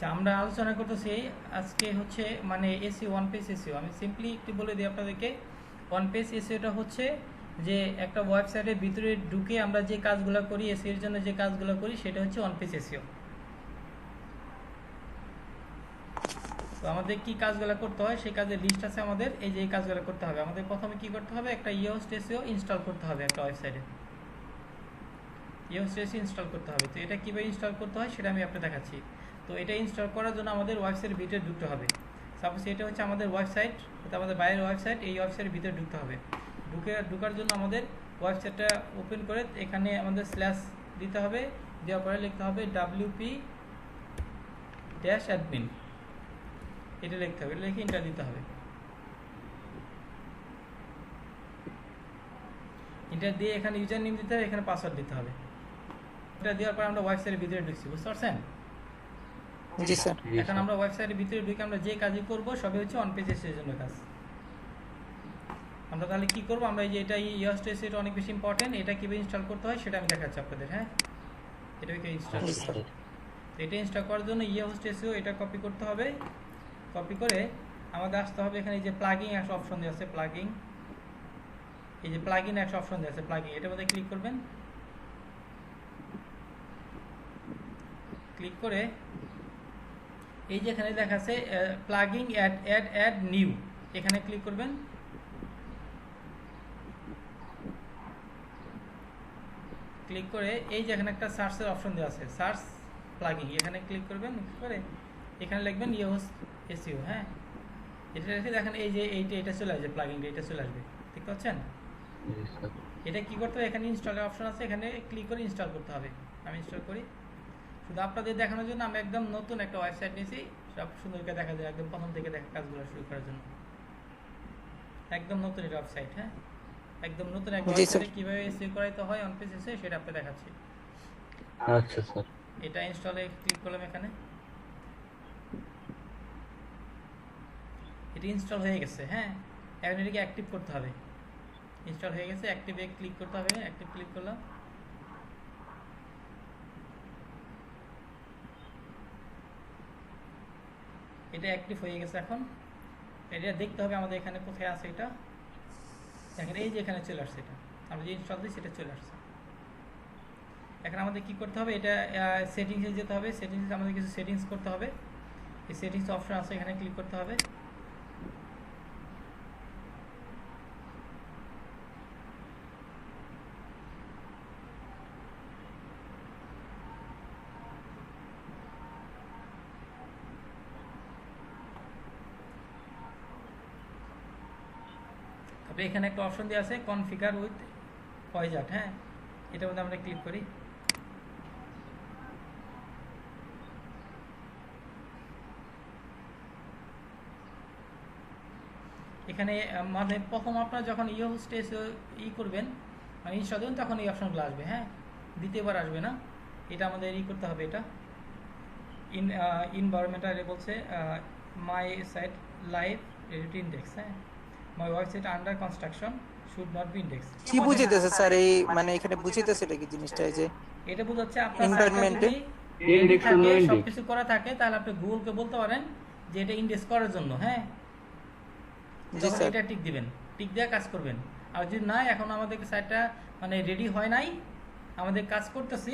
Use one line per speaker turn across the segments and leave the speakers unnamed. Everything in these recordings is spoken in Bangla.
আচ্ছা, আমরা আলোচনা করতেছি আজকে হচ্ছে মানে এসিও, ওয়ান পেজ এসিও। আমি সিম্পলি একটু বলে দিই আপনাদেরকে। ওয়ান পেজ এসিওটা হচ্ছে যে একটা ওয়েবসাইটের ভিতরে ঢুকে আমরা যে কাজগুলো করি, এসিওর জন্য যে কাজগুলো করি সেটা হচ্ছে ওয়ান পেজ এসিও। তো আমাদের কি কাজগুলো করতে হয় সেই কাজের লিস্ট আছে আমাদের। এই যে এই কাজগুলো করতে হবে আমাদের, প্রথমে কি করতে হবে, একটা ইয়োস্ট এসিও ইনস্টল করতে হবে একটা ওয়েবসাইটে। ইয়োস্ট এসিও ইনস্টল করতে হবে। তো এটা কীভাবে ইনস্টল করতে হয় সেটা আমি আপনাকে দেখাচ্ছি। তো এটা ইনস্টল করার জন্য আমাদের ওয়েবসাইটের ভিতরে ঢুকতে হবে। সাপোজ এটা হচ্ছে আমাদের ওয়েবসাইট, এটা আমাদের বাইরের ওয়েবসাইট, এই ওয়েবসাইটের ভিতরে ঢুকতে হবে। ঢুকার জন্য আমাদের ওয়েবসাইটটা ওপেন করে এখানে আমাদের স্ল্যাশ দিতে হবে, দেওয়ার পরে লিখতে হবে wp-admin, এটা লিখতে হবে, এটা লিখে এন্টার দিতে হবে। এন্টার দিয়ে এখানে ইউজার নেম দিতে হবে, এখানে পাসওয়ার্ড দিতে হবে। এটা দেওয়ার পর আমরা ওয়েবসাইটের ভিতরে ঢুকছি, বুঝতে পারছেন?
জি স্যার।
এখন আমরা ওয়েবসাইটের ভিতরে ঢুকে আমরা যে কাজই করব সবই হচ্ছে অন পেজ এসিওর জন্য কাজ। আমরা তাহলে কি করব, আমরা এই যে এটা ইয়োস্ট এসিও, এটা অনেক বেশি ইম্পর্টেন্ট, এটা কিভাবে ইনস্টল করতে হয় সেটা আমি দেখাচ্ছি আপনাদের। হ্যাঁ, এটা কিভাবে ইনস্টল করতে হবে। এটা ইনস্টল করার জন্য ইয়োস্ট এসিও এটা কপি করতে হবে। কপি করে আমাদের আসতে হবে এখানে, এই যে প্লাগইন একটা অপশন দেওয়া আছে, প্লাগইন, এই যে প্লাগইন একটা অপশন দেওয়া আছে, প্লাগইন, এটার মধ্যে ক্লিক করবেন। ক্লিক করে এই যে এখানে লেখা আছে প্লাগইন অ্যাড নিউ, এখানে ক্লিক করবেন। ক্লিক করে এই যে এখানে একটা সার্চের অপশন দেওয়া আছে, সার্চ প্লাগইন, এখানে ক্লিক করবেন। করে এখানে লিখবেন ইয়োস্ট এসিও। হ্যাঁ, এটা রেখে দেখেন এই যে এটা চলে আসবে, প্লাগইনটা এটা চলে আসবে, ঠিক পাচ্ছেন? এটা কি করতে হবে, এখানে ইনস্টলের অপশন আছে, এখানে ক্লিক করে ইনস্টল করতে হবে। আমি ইনস্টল করি শুধু আপনাদের দেখানোর জন্য। আমি একদম নতুন একটা ওয়েবসাইট নিয়েছি, সব সুন্দর করে দেখা যায়, একদম প্রথম থেকে দেখা কাজগুলো শুরু করার জন্য। একদম নতুন একটা ওয়েবসাইট। হ্যাঁ, একদম নতুন একটা ওয়েবসাইটে কিভাবে এসিও করাইতে হয় অন পেজ এসে সেটা আপনাদের দেখাচ্ছি।
আচ্ছা স্যার।
এটা ইনস্টলে ক্লিক করলাম, এখানে এটা ইনস্টল হয়ে গেছে। হ্যাঁ, এখন এটাকে অ্যাক্টিভ করতে হবে। ইনস্টল হয়ে গেছে, অ্যাক্টিভে ক্লিক করতে হবে। অ্যাক্টিভ ক্লিক করলাম। এটা অ্যাক্টিভ হয়ে গেছে। এখন এটা দেখতে হবে আমাদের এখানে কোথায় আছে, এটা দেখেন এই যে এখানে চলে আসছে, এটা আমরা যে ইনস্টল দিই সেটা চলে আসছে। এখন আমাদের কি করতে হবে, এটা সেটিংসে যেতে হবে। সেটিংসে আমাদের কিছু সেটিংস করতে হবে। এই সেটিংস অপশন আছে, এখানে ক্লিক করতে হবে। তারপরে এখানে একটা অপশন দেওয়া আছে কনফিগার উইথ ওয়াইজার্ড। হ্যাঁ, এটার মধ্যে আমরা ক্লিক করি। এখানে মানে প্রথম আপনারা যখন ইয়োস্ট এসিও করবেন, মানে ইনস্টল দেবেন, তখন এই অপশনগুলো আসবে। হ্যাঁ, দ্বিতীয়বার আসবে না। এটা আমাদের করতে হবে। এটা ইনভায়রনমেন্টাল বলছে my site live ready index. হ্যাঁ, my website under construction should not be index.
কি বুঝাইতেছে স্যার এই, মানে এখানে বুঝাইতেছে এটা কি জিনিসটা? এই যে
এটা বুঝাচ্ছে আপনার
এনভায়রনমেন্টে
ইন্ডেক্স থাকে, সবকিছু করা থাকে, তাহলে আপনি গুগলকে বলতে পারেন যে এটা ইন্ডেক্স করার জন্য। হ্যাঁ, যখন এটা টিক দিবেন, টিক দিয়ে কাজ করবেন। আর যদি না, এখন আমাদের সাইটটা মানে রেডি হয় নাই, আমাদের কাজ করতেছি,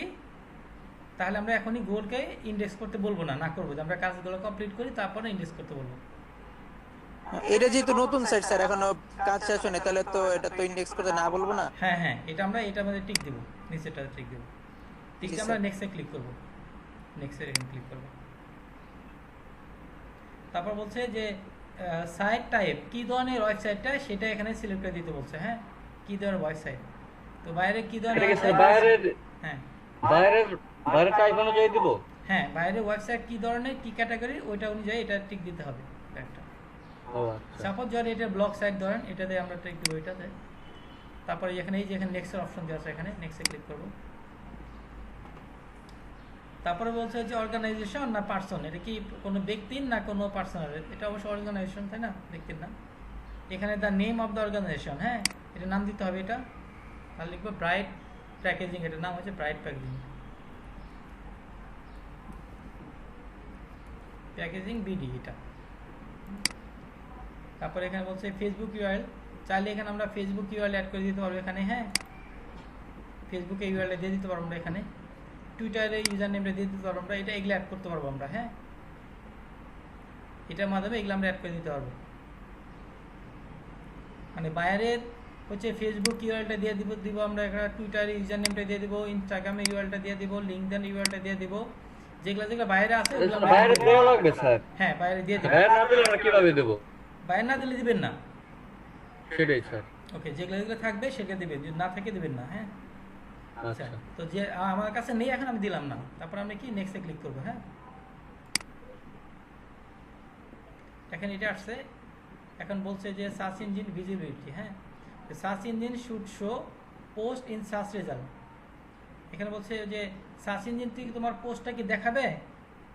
তাহলে আমরা এখনই গুগলকে ইন্ডেক্স করতে বলবো না, না করবো, আমরা কাজগুলো কমপ্লিট করি তারপরে ইন্ডেক্স করতে বলবো।
এটা যেহেতু নতুন সাইট স্যার, এখনো কাজ শেষ হয়নি, তাহলে তো এটা তো ইন্ডেক্স করতে না বলবো না।
হ্যাঁ হ্যাঁ, এটা আমরা এটা আমাদের টিক দেবো, নিচেরটাতে টিক দেবো। টিক দিয়ে আমরা নেক্সটে ক্লিক করবো। নেক্সটে এখানে ক্লিক করবো। তারপর বলছে যে সাইট টাইপ, কি ধরনের ওয়েবসাইটটা সেটা এখানে সিলেক্ট করে দিতে বলছে। হ্যাঁ, কি ধরনের ওয়েবসাইট, তো বাইরে কি ধরনের
বাইরের,
হ্যাঁ
বাইরের টাইপ অনুযায়ী দিব।
হ্যাঁ, বাইরের ওয়েবসাইট কি ধরনের, কি ক্যাটাগরি, ওইটা অনুযায়ী এটা টিক দিতে হবে একটা। সাপোজ যদি এটা ব্লগ সাইট ধরেন, এটাতে আমরা টিক দেবো, এটাতে। তারপরে এখানে এই যে এখানে নেক্সটের অপশন দেওয়া আছে, এখানে নেক্সটে ক্লিক করব। তারপরে বলছে যে অর্গানাইজেশন না পার্সন, এটা কি কোনো ব্যক্তির না কোনো পার্সোনাল? এটা অবশ্য অর্গানাইজেশন, তাই না, ব্যক্তির নাম। এখানে the name of the organization, হ্যাঁ, এটা নাম দিতে হবে। এটা আর লিখবো ব্রাইট প্যাকেজিং, এটার নাম হচ্ছে ব্রাইট প্যাকেজিং। প্যাকেজিং বিডি এটা। তারপর এখানে বলছে ফেসবুক ইউআরএল, চাইলে এখানে আমরা ফেসবুক ইউআরএল অ্যাড করে দিতে পারবো এখানে, হ্যাঁ ফেসবুকে ইউআরএল দিয়ে দিতে পারবো আমরা এখানে, টুইটারে ইউজার নেমটা দিয়ে দিতে পারবো আমরা, এটা এগুলো অ্যাড করতে পারবো আমরা, হ্যাঁ এটার মাধ্যমে এগুলো আমরা অ্যাড করে দিতে পারবো। মানে বায়ারের হচ্ছে ফেসবুক ইউআরএলটা দিয়ে দিব আমরা, এখানে টুইটারে ইউজার নেমটা দিয়ে দিব, ইনস্টাগ্রামে ইউআরএলটা দিয়ে দিব, লিঙ্কডইন ইউআরএলটা দিয়ে দিব, যেগুলো বাইরে আছে
বাইরে দেওয়া লাগবে স্যার।
হ্যাঁ বাইরে দিয়ে দিব।
বাইরে না দিলে আমরা কিভাবে দেব?
বাইরে না দিলে দিবেন না।
সেটাই স্যার।
ওকে, যেগুলো থাকবে সেটা দিবেন, যদি না থাকে দিবেন না, হ্যাঁ আচ্ছা।
আচ্ছা
তো যে আমার কাছে নেই এখন আমি দিলাম না, তারপর আমি কি নেক্সটে ক্লিক করবো, হ্যাঁ এখন এটা আসছে। এখন বলছে যে সার্চ ইঞ্জিন ভিজিবিলিটি, হ্যাঁ search engine should show post in search result. এখানে বলছে যে সার্চ ইঞ্জিন থেকে তোমার পোস্টটা কি দেখাবে,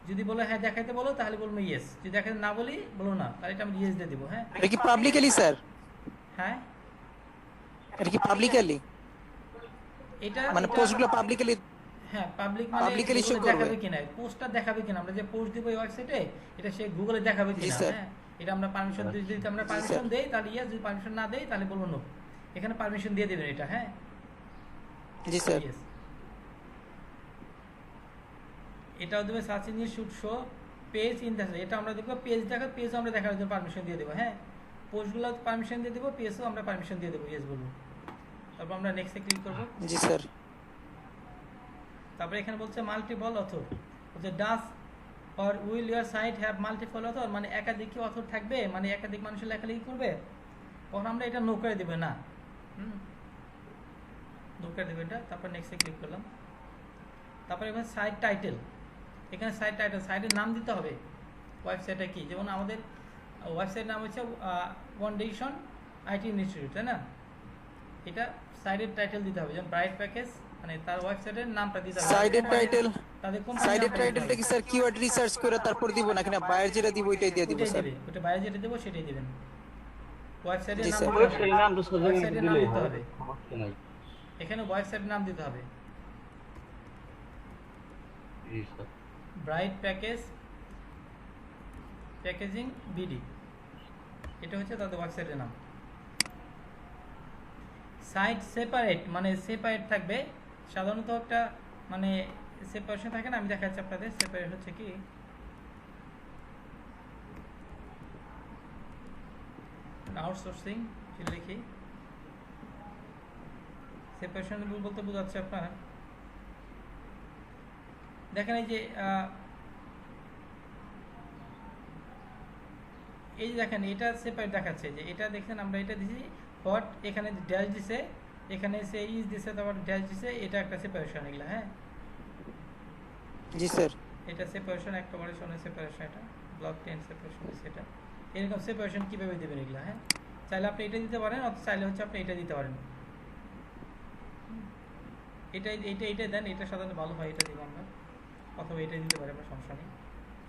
যদি বলো হ্যাঁ দেখাইতে বলো তাহলে বলবো ইয়েস, যদি দেখাতে না বলি বলো না, তাহলে এটা আমি ইয়েস দিয়ে দিব, হ্যাঁ
এটা কি পাবলিকলি স্যার?
হ্যাঁ
এটা কি পাবলিকলি?
এটা
মানে পোস্টগুলো পাবলিকলি?
হ্যাঁ পাবলিক মানে
Publicly show করবে।
দেখাবে কিনা, পোস্টটা দেখাবে কিনা, আমরা যে পোস্ট দিব এই ওয়েবসাইটে এটা সে গুগলে দেখাবে কিনা,
sir.
হ্যাঁ এটা আমরা পারমিশন দিই, যদি আমরা পারমিশন দেই তাহলে ইয়েস, যদি পারমিশন না দেই তাহলে বলবো নো। এখানে পারমিশন দিয়ে দিবেন এটা, হ্যাঁ
জি স্যার।
ইয়েস। এটাও দেবে search engine should show page in the, এটা আমরা দেখব পেজ দেখা, পেজও আমরা দেখার জন্য পারমিশন দিয়ে দেবো, হ্যাঁ পোস্টগুলো পারমিশন দিয়ে দেবো, পেজও আমরা পারমিশন দিয়ে দেবো, ইয়েস বলবো। তারপর আমরা নেক্সটে ক্লিক করব।
জি স্যার।
তারপরে এখানে বলছে মাল্টিপল অথর, বলছে does or will your site have multiple author, মানে একাধিক কি অথর থাকবে, মানে একাধিক মানুষের লেখালেখি করবে, তখন আমরা এটা নো করে দেবে না, নো করে দেবে এটা। তারপর নেক্সটে ক্লিক করলাম। তারপরে এখানে সাইট টাইটেল, এখানে সাইট টাইটেল, সাইটের নাম দিতে হবে ওয়েবসাইটটা কি, যেমন আমাদের ওয়েবসাইট নাম হচ্ছে ফাউন্ডেশন আইটি ইনস্টিটিউট, তাই না, এটা সাইটের টাইটেল দিতে হবে, যেমন ব্রাইট প্যাকেজ, মানে তার ওয়েবসাইটের নামটা দিতে হবে।
সাইটের টাইটেল,
তাদের
সাইটের টাইটেলটা কি স্যার কিওয়ার্ড রিসার্চ করে তারপর দিব নাকি না বাইরে যেটা দিব ওইটাই দিয়ে দিব স্যার?
ওটা বাইরে যেটা দেবো সেটাই দিবেন, ওয়েবসাইটের
জি
নাম
স্যার।
দিতে হবে।
সেই নাম তো সোজা
ওয়েবসাইটের নাম
দিলেই
দিতে
হয়,
হবে,
সমস্যা নাই।
এখানে ওয়েবসাইটের নাম দিতে হবে,
জি sir.
Bright package packaging BD, এটা হচ্ছে তাদের ওয়েবসাইটের নাম। সাইট সেপারেট, মানে সেপারেট থাকবে, সাধারণত একটা মানে সেপারেশন থাকে না, আমি দেখাচ্ছি আপনাদের সেপারেট হচ্ছে কি, আউটসোর্সিং লিখি, সেপারেশন বলতে বোঝাচ্ছে আপনার, দেখেন এই যে এই যে দেখেন এটা সেপারেট দেখাচ্ছে, যে এটা দেখছেন আমরা এটা দিছি হট, এখানে ড্যাশ দিছে, এখানে সে ইজ দিছে, তারপর ড্যাশ দিছে, এটা একটা সেপারেশন এগুলা, হ্যাঁ
জি স্যার।
এটা সেপারেশন, একটা অপারেশনের সেপারেশন, এটা ব্লক 10 সেপারেশন দিছে, এটা এরকম সেপারেশন কিভাবে দিবেন এগুলা, হ্যাঁ চাইলে আপনি এটা দিতে পারেন, অথবা চাইলে হচ্ছে আপনি এটা দিতে পারেন, এটা দেন, এটা সাধারণত ভালো হয়, এটা দিব আমরা, অথবা এটাই দিতে পারি আমরা, সমস্যা নেই,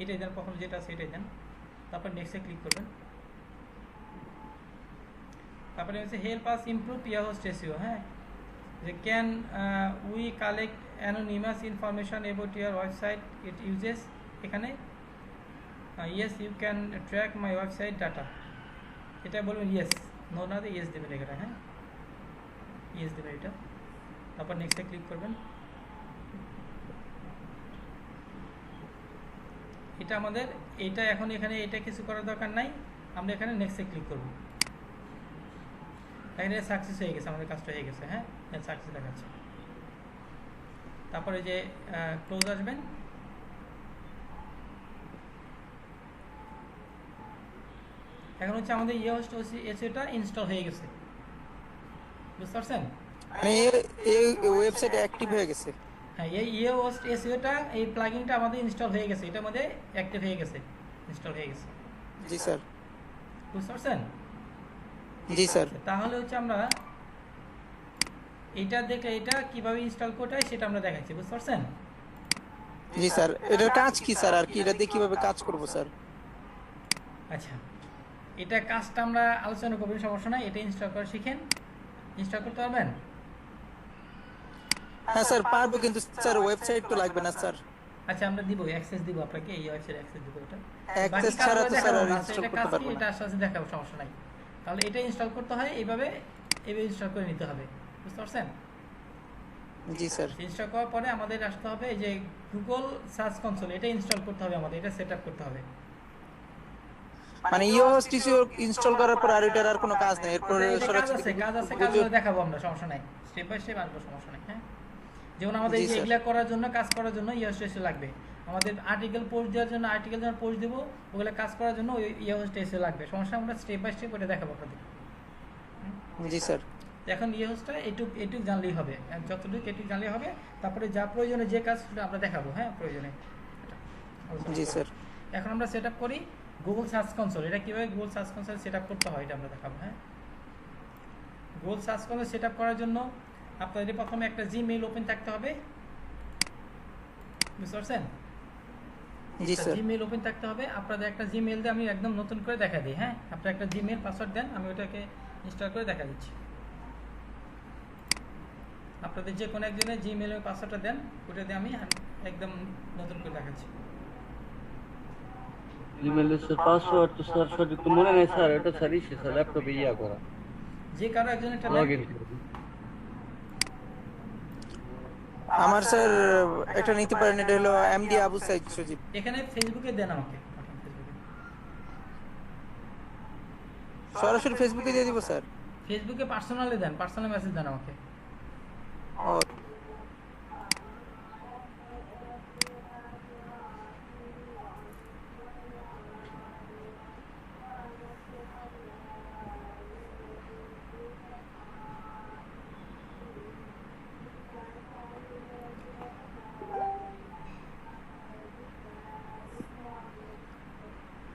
এটাই দেন, প্রথম যেটা আছে এটাই দেন। তারপর নেক্সটে ক্লিক করবেন। তারপরে হচ্ছে help us improve Yoast SEO, হ্যাঁ যে can we collect anonymous information about your website it uses, এখানে yes you can track my website data, এটা বলবেন ইয়েস, নো না দিয়ে ইয়েস দেবেন এখানে, হ্যাঁ ইয়েস দেবেন এটা। তারপর নেক্সটে ক্লিক করবেন। এটা আমাদের, এটা এখন এখানে এটা কিছু করার দরকার নাই, আমরা এখানে নেক্সটে ক্লিক করব, এখানে সাকসেস হয়ে গেছে, আমাদের কাজটা হয়ে গেছে, হ্যাঁ সাকসেস দেখাচ্ছে। তারপরে যে ক্লোজ আসবেন, এখন হচ্ছে আমাদের ইয়ে হোস্ট এসইওটা ইনস্টল হয়ে গেছে, বুঝতে পারছেন,
মানে এই ওয়েবসাইট অ্যাক্টিভ হয়ে গেছে।
হ্যাঁ এই ইয়ে হোস্ট এসইওটা, এই প্লাগইনটা আমাদের ইনস্টল হয়ে গেছে, এটার মধ্যে অ্যাক্টিভ হয়ে গেছে, ইনস্টল হয়ে গেছে,
জি স্যার।
বুঝতে পারছেন।
জি স্যার।
তাহলে হচ্ছে আমরা এটা দেখে এটা কিভাবে ইনস্টল করতে হয় সেটা আমরা দেখাচ্ছি, বুঝতে পারছেন।
জি স্যার, এটার কাজ কি স্যার, আর কি এটা দিয়ে কিভাবে কাজ করব স্যার?
আচ্ছা এটা কাজটা আমরা আলোচনা করবেন, সমস্যা নাই, এটা ইনস্টল করে শিখেন, ইনস্টল করতে পারবেন।
হ্যাঁ স্যার পারবো, কিন্তু স্যার ওয়েবসাইট তো লাগবে না স্যার।
আচ্ছা আমরা দিব অ্যাক্সেস দিব আপনাকে, এই ওয়েবসাইটে অ্যাক্সেস দিব এটা। বাকি
অ্যাক্সেস ছাড়া
কাজগুলো
তো স্যার
দেখাবো না,
ইনস্টল
এটা
করতে
কাজ কি
পারবো
এটা
না।
আস্তে আস্তে দেখাবো, সমস্যা নাই। তাহলে এটা ইনস্টল করতে হয় এইভাবে ইনস্টল করে নিতে হবে, বুঝতে পারছেন?
জি স্যার।
ইনস্টল করার পরে আমাদের আসতে হবে এই যে গুগল সার্চ কনসোল, এটা ইনস্টল করতে হবে আমাদের, এটা সেট আপ করতে হবে।
মানে ইওএস টিসিও ইনস্টল করার পর আর এটার আর কোনো কাজ নেই, এরপর
এটা কাজ
সরাসরি
আছে, কাজগুলো দেখাবো আমরা, সমস্যা নাই, স্টেপ বাই স্টেপ আসবো, সমস্যা নাই। হ্যাঁ, যেমন আমাদের
জি
এই যে
স্যার।
এগুলা করার জন্য, কাজ করার জন্য ইওএস লাগবে। আমাদের আর্টিকেল পোস্ট দেওয়ার জন্য আর্টিকেল যখন পোস্ট দেবো, ওগুলা কাজ করার জন্য ওই ইওএস লাগবে, সমস্যা, আমরা স্টেপ বাই স্টেপ ওটা দেখাবো আপনাদের।
জি স্যার।
এখন ইওএসটা এটুক জানলেই হবে, যতটুকু এটুক জানলেই হবে। তারপরে যা প্রয়োজনে যে কাজ সেটা আমরা দেখাবো, হ্যাঁ প্রয়োজনে।
জি স্যার।
এখন আমরা সেট আপ করি গুগল সার্চ কনসোল। এটা কীভাবে Google search console set up করতে হয় এটা আমরা দেখাবো। হ্যাঁ, Google search console set up করার জন্য আপনাদের প্রথমে একটা জিমেইল ওপেন থাকতে হবে, বুঝতে পারছেন?
জি স্যার।
জিমেইল ওপেন থাকতে হবে আপনাদের। একটা জিমেইল দিয়ে আমি একদম নতুন করে দেখা দিই। হ্যাঁ, আপনার একটা জিমেইল পাসওয়ার্ড দেন, আমি ওটাকে ইনস্টল করে দেখা দিচ্ছি। আপনাদের যে কোনো একজনের জিমেইলের পাসওয়ার্ডটা দেন, ওটা দিয়ে আমি একদম নতুন করে দেখাচ্ছি।
জিমেইলের পাসওয়ার্ড তো স্যার সঠিক তো মনে নেই স্যার, এটা স্যার ইসে স্যার ল্যাপটপে ইয়া করা,
যে কারো একজন একটা
লগ
দেন।
ইন করুন।
আমার স্যার এটা নিতে পারেন, এটা হলো এমডি আবু সাইদ সজীব।
এখানে ফেসবুকে দেন আমাকে,
সরাসরি ফেসবুকে দিয়ে দিব স্যার।
ফেসবুকে পার্সোনালি দেন, পার্সোনাল মেসেজ দেন আমাকে।
ও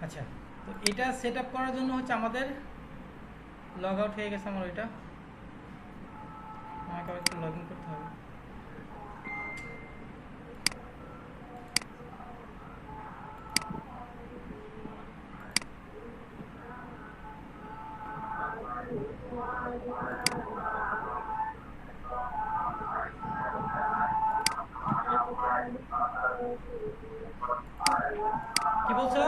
আচ্ছা, তো এটা সেট আপ করার জন্য হচ্ছে আমাদের লগ আউট হয়ে গেছে আমার, ওইটা আমাকে আবার একটু লগ ইন করতে হবে। কি বলছো?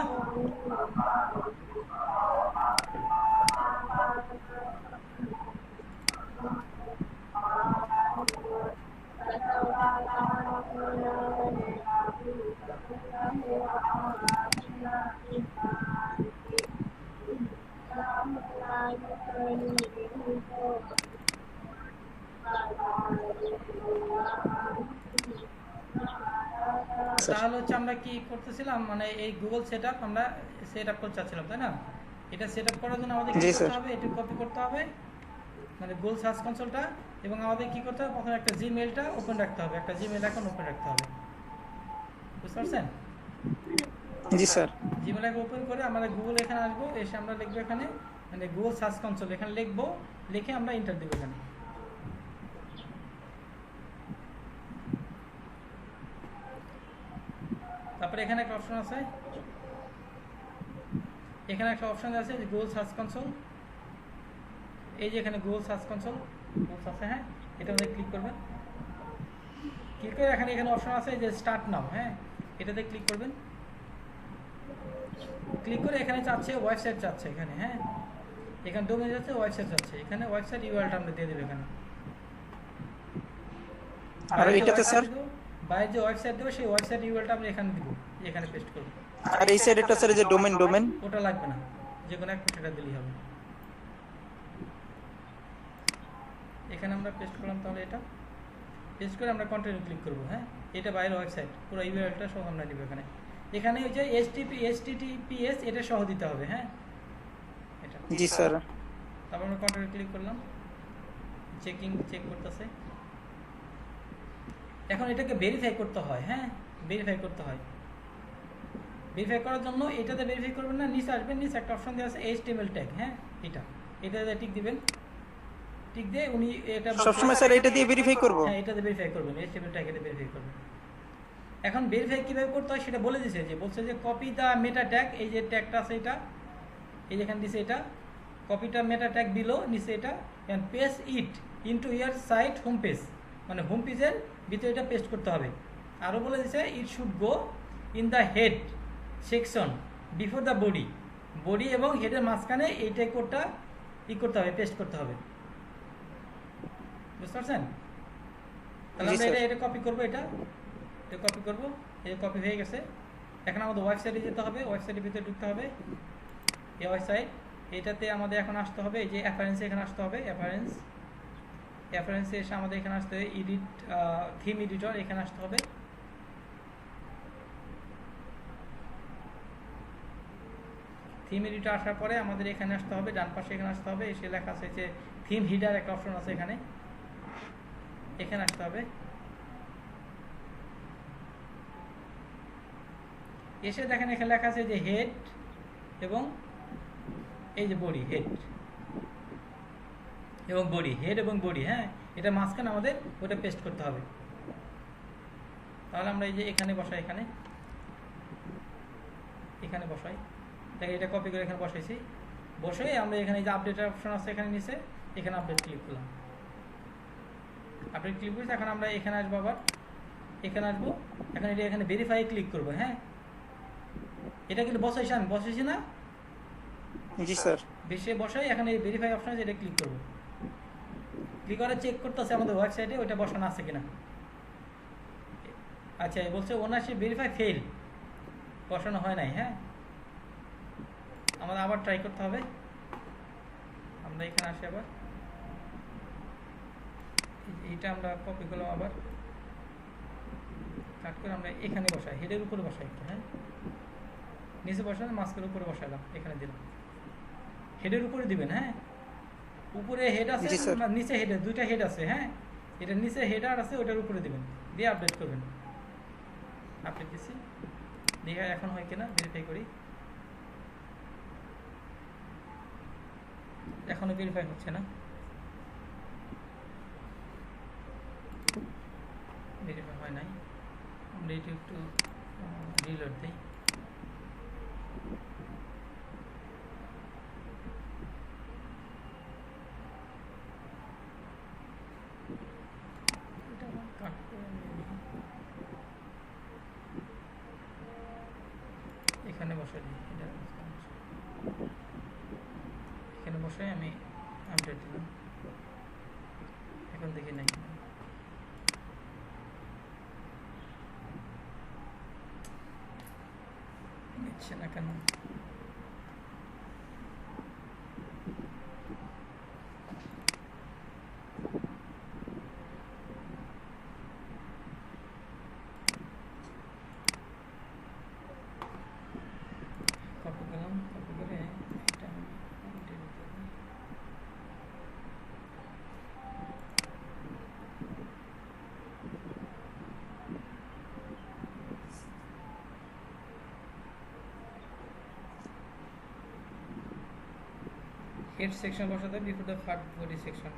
তাহলে হচ্ছে আমরা কি করতেছিলাম, মানে এই গুগল সেট আপ আমরা সেট আপ করতে চাচ্ছিলাম, তাই না? এটা সেট আপ করার জন্য আমাদের কি
জি
করতে
স্যার।
হবে, এটা কপি করতে হবে, মানে গুগল সার্চ কনসোলটা, এবং আমাদের কি করতে হবে, প্রথমে একটা জিমেইলটা ওপেন রাখতে হবে, একটা জিমেইল অ্যাকাউন্ট ওপেন রাখতে হবে, বুঝতে পারছেন?
জি স্যার।
জিমেইল অ্যাকাউন্ট ওপেন করে আমরা গুগল এখানে আসবো, এসে আমরা লিখবো এখানে, মানে গুগল সার্চ কনসোল এখানে লিখবো, লিখে আমরা এন্টার দেবো এখানে। তারপরে এখানে একটা অপশন আছে, এখানে একটা অপশন আছে যে গুগল সার্চ কনসোল, এই যে এখানে গুগল সার্চ কনসোল আছে, হ্যাঁ এটা মধ্যে ক্লিক করবেন। ক্লিক করে এখানে অপশন আছে যে স্টার্ট নাও, হ্যাঁ এটাতে ক্লিক করবেন। ক্লিক করে এখানে চাচ্ছে ওয়েবসাইট চাচ্ছে এখানে, হ্যাঁ এখানে ডোমেইন যাচ্ছে, ওয়েবসাইট চাচ্ছে, এখানে ওয়েবসাইট ইউআরএলটা আমরা দিয়ে দেব এখানে।
আর এটাতে স্যার
বাইরে যে ওয়েবসাইট দেবো সেই ওয়েবসাইট ইউআরএলটা আমরা এখানে দিব, এখানে পেস্ট করব।
আর এই সাইডেরটা স্যার যে ডোমেন
ওটা লাগবে না, যে কোনো একটা সেটা দিলেই হবে। এখানে আমরা পেস্ট করলাম, তাহলে এটা পেস্ট করে আমরা কন্টিনিউ ক্লিক করব। হ্যাঁ, এটা বাইরের ওয়েবসাইট, পুরো ইউআরএলটা সহ আমরা দিব এখানে। এখানে ওই যে HTTPS এটা সহ দিতে হবে। হ্যাঁ, এটা
জি স্যার।
তারপর আমরা কন্টিনিউ ক্লিক করলাম, চেক করতেছে। এখন এটাকে ভেরিফাই করতে হয়। হ্যাঁ, ভেরিফাই করতে হয়। ভেরিফাই করার জন্য এটাতে ভেরিফাই করবেন না, নিচে আসবেন, নিচে একটা অপশন দেওয়া আছে HTML ট্যাগ। হ্যাঁ, এটাতে টিক দিবেন। টিক দিয়ে উনি এটা
সবসময় স্যার এটা দিয়ে ভেরিফাই করব।
হ্যাঁ, এটাতে ভেরিফাই করবেন, HTML ট্যাগ এটা ভেরিফাই করবেন। এখন ভেরিফাই কিভাবে করতে হয় সেটা বলে দিয়েছে, যে বলছে যে কপি দা মেটা ট্যাগ, এই যে ট্যাগটা আছে এটা, এই যেখানে দিছে এটা, কপিটা মেটা ট্যাগ বিলো, নিচে এটা, and paste it into your site home page, মানে হোম পেজের ভিতরে এটা পেস্ট করতে হবে। আরও বলে দিছে it should go in the head section before the body, body এবং হেডের মাঝখানে এইটা কোডটা করতে হবে, পেস্ট করতে হবে। বুঝতে পারছেন? তাহলে
জি,
আমরা
স্যার।
এটা কপি করবো, এটা কপি করবো, এটা কপি হয়ে গেছে। এখন আমাদের ওয়েবসাইটে যেতে হবে, ওয়েবসাইটের ভিতরে ঢুকতে হবে। এই ওয়েবসাইট এটাতে আমাদের এখন আসতে হবে, এই যে অ্যাপারেন্সে এখানে আসতে হবে, অ্যাপারেন্সে এসে আমাদের এখানে আসতে হবে এডিট থিম এডিটর, এখানে আসতে হবে। থিম এডিটর আসার পরে আমাদের এখানে আসতে হবে, ডান পাশে এখানে আসতে হবে, এসে লেখা আছে যে থিম হিডার একটা অপশন আছে এখানে, এখানে আসতে হবে। এসে দেখেন এখানে লেখা আছে যে হেড এবং এই যে বডি, হেড এবং বডি, হেড এবং বডি, হ্যাঁ, এটা মাঝখানে আমাদের ওটা পেস্ট করতে হবে। তাহলে আমরা এই যে এখানে বসাই, এখানে বসাই, তাই এটা কপি করে এখানে বসাইছি, বসে আমরা এখানে যে আপডেটের অপশন আছে এখানে নিচে, এখানে আপডেট ক্লিক করলাম, আপডেট ক্লিক করেছি। এখন আমরা এখানে আসবো, আবার এখানে আসবো, এখন এটা এখানে ভেরিফাই ক্লিক করবো। হ্যাঁ, এটা কিন্তু বসাইছি, আমি বসাইছি না?
জি স্যার।
বেশি বসাই, এখানে এই ভেরিফাই অপশন আছে, এটা ক্লিক করবো। ক্লিক করে চেক করতেছে আমাদের ওয়েবসাইটে ওইটা বসানো আছে কিনা। আচ্ছা, বলছে ওনারশিপ ভেরিফাই ফেল, বসানো হয় নাই। হ্যাঁ, আমাদের আবার ট্রাই করতে হবে। আমরা এখানে আসি, আবার এইটা আমরা কপি করলাম, আবার কাট করে আমরা এখানে বসাই, হেডের উপরে বসাই একটু। হ্যাঁ, নিচে বসালাম, মাস্কের উপরে বসালাম, এখানে দিলাম, হেডের উপরে দিবেন। হ্যাঁ, উপরে হেড আছে,
জি, স্যার।
নিচে হেড, দুইটা হেড আছে। হ্যাঁ, এটা নিচে হেডার আছে, ওটার উপরে দিবেন, দিয়ে আপডেট করবেন। আপডেট দিচ্ছি, দেখে এখন হয় কিনা ভেরিফাই করি। এখনো ভেরিফাই হচ্ছে না, ভেরিফাই হয় নাই। আমরা এটা একটু রিলোড দিই। এটা আমার কাট করে নিই। এখানে বসাই দিই, এটা এখানে বসাই, আমি আপডেট দিলাম, এখন দেখি নাই, নিচ্ছে না কেন? কপি করলাম, কপি করে এটা আমি delete করব। হেড সেকশন বসাতে হবে before the first body section.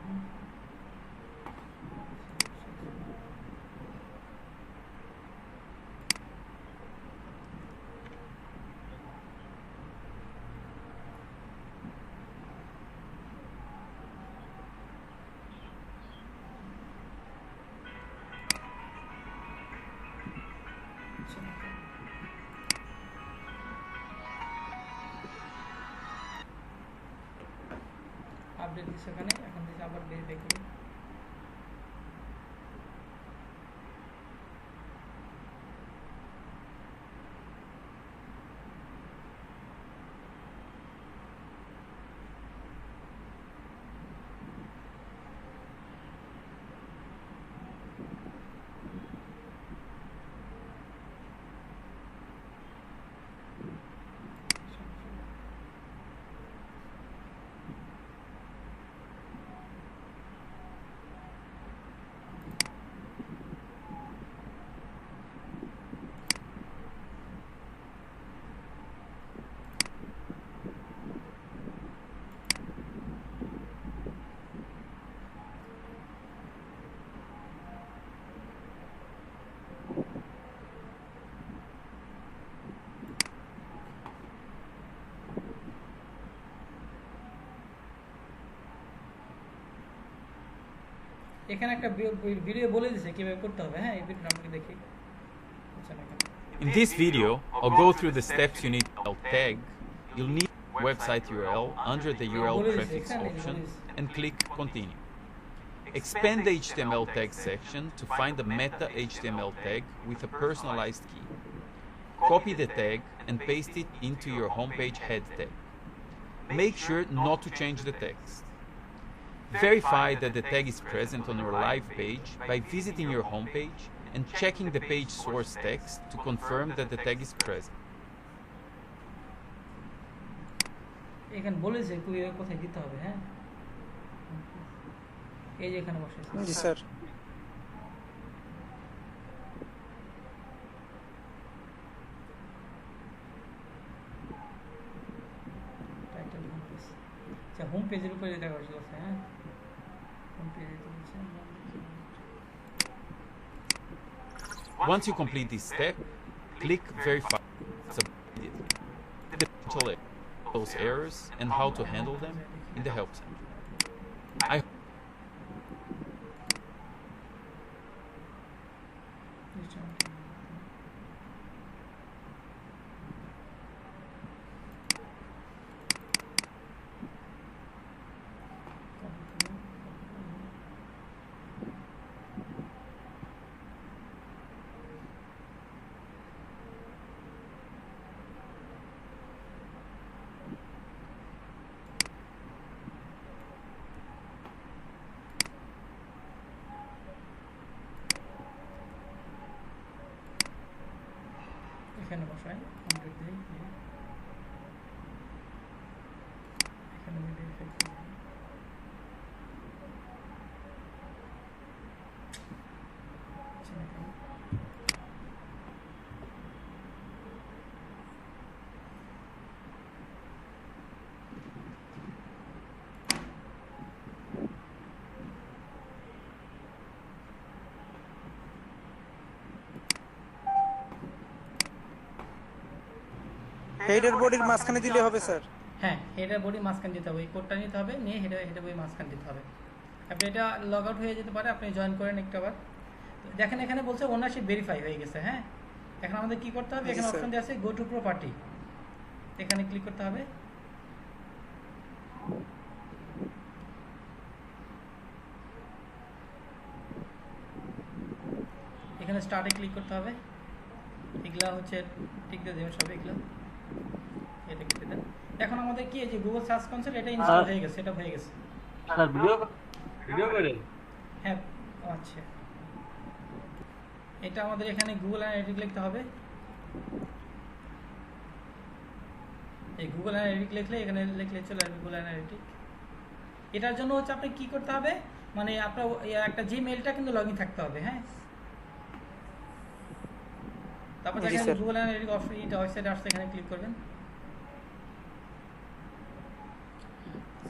Update দিচ্ছে ওখানে, এখন দিচ্ছে আবার ভেরিফাই করি। এখানে একটা ভিডিও বলে দিছে কিভাবে করতে হবে। হ্যাঁ, এই ভিডিওটা আমাকে দেখি। আচ্ছা না কেন
In this video, I'll go through the steps you need to tag. You'll need website URL under the URL prefix option and click continue. Expand the HTML tag section to find the meta HTML tag with a personalized key. Copy the tag and paste it into your homepage head tag. Make sure not to change the text. Verify that the tag is present on your live page by visiting your homepage and checking the page source text to confirm that the tag is present.
এখানে বলেছে কোথায় দিতে হবে হ্যাঁ এই যে এখানে বসেছে
জি স্যার
টাইটেল হোম পেজ আচ্ছা হোম পেজের উপরে যেটা কাজ করছে হ্যাঁ হোম পেজে তো বলছে
Once you complete this step, click Verify. Select those errors and how to handle them in the Help Center. I
এখানে বসাই কমপ্লিট দেই এখানে ভেরিফাই করি আচ্ছা না কেন
হেডার বডির মাঝখানে দিলে হবে স্যার
হ্যাঁ হেডার বডি মাঝখান দিতে হবে এই কোডটা নিতে হবে নিয়ে হেডার বডি মাঝখান দিতে হবে আপনি এটা লগ আউট হয়ে যেতে পারে আপনি জয়েন করেন একটু আবার দেখেন এখানে বলছে ওনারশিপ ভেরিফাই হয়ে গেছে হ্যাঁ এখন আমাদের কি করতে হবে এখানে অপশন দেওয়া আছে গো টু প্রপার্টি এখানে ক্লিক করতে হবে এখানে স্টার্টে ক্লিক করতে হবে এগুলা হচ্ছে ঠিক দিয়ে দেবেন সব এগুলা এটা কেটে দেন এখন আমাদের কি এই যে গুগল সার্চ কনসোল এটা ইনস্টল হয়ে গেছে এটা হয়ে গেছে
স্যার ভিডিও করে
হ্যাঁ আচ্ছা এটা আমাদের এখানে গুগল অ্যানালিটিক লিখতে হবে এই গুগল অ্যানালিটিক লিখলে এখানে লিখলে চলে আসবে গুগল অ্যানালিটিক এটার জন্য হচ্ছে আপনি কি করতে হবে মানে আপনার একটা জিমেইলটা কিন্তু লগইন থাকতে হবে হ্যাঁ তারপর দেখেন গুগল অ্যানালিটিক অপশন এটা ওয়েবসাইটে আসছে এখানে ক্লিক করবেন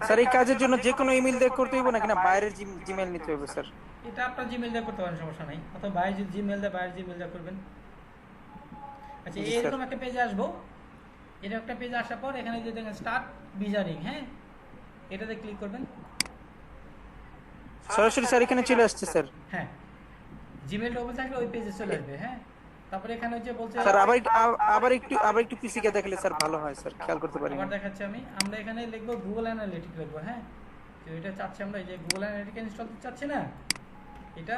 স্যার এই কাজের জন্য যে কোনো ইমেল দিয়ে করতে হইব নাকি না বাইরের জিমেইল নিতে হবে স্যার
এটা আপনার জিমেইল দিয়ে করতে পারেন সমস্যা নাই অথবা বাইরের যদি জিমেইল দিয়ে বাইরের জিমেইল দিয়ে করবেন আচ্ছা এরকম একটা পেজে আসবো এটা একটা পেজে আসার পর এখানে যে দেখেন স্টার্ট বিজারিং হ্যাঁ এটাতে ক্লিক করবেন
সরাসরি স্যার এখানে চলে আসছে স্যার
হ্যাঁ জিমেইলটা ওপেন থাকলে ওই পেজে চলে আসবে হ্যাঁ তারপরে এখানে হচ্ছে বলছে
স্যার আবার একটু পিসিকে দেখলে স্যার ভালো হয় স্যার খেয়াল করতে পারি
আবার দেখাচ্ছি আমরা এখানে লিখবো গুগল অ্যানালিটিক লিখবো হ্যাঁ তো এটা চাচ্ছি আমরা এই যে গুগল অ্যানালিটিক ইনস্টল করতে চাচ্ছি না এটা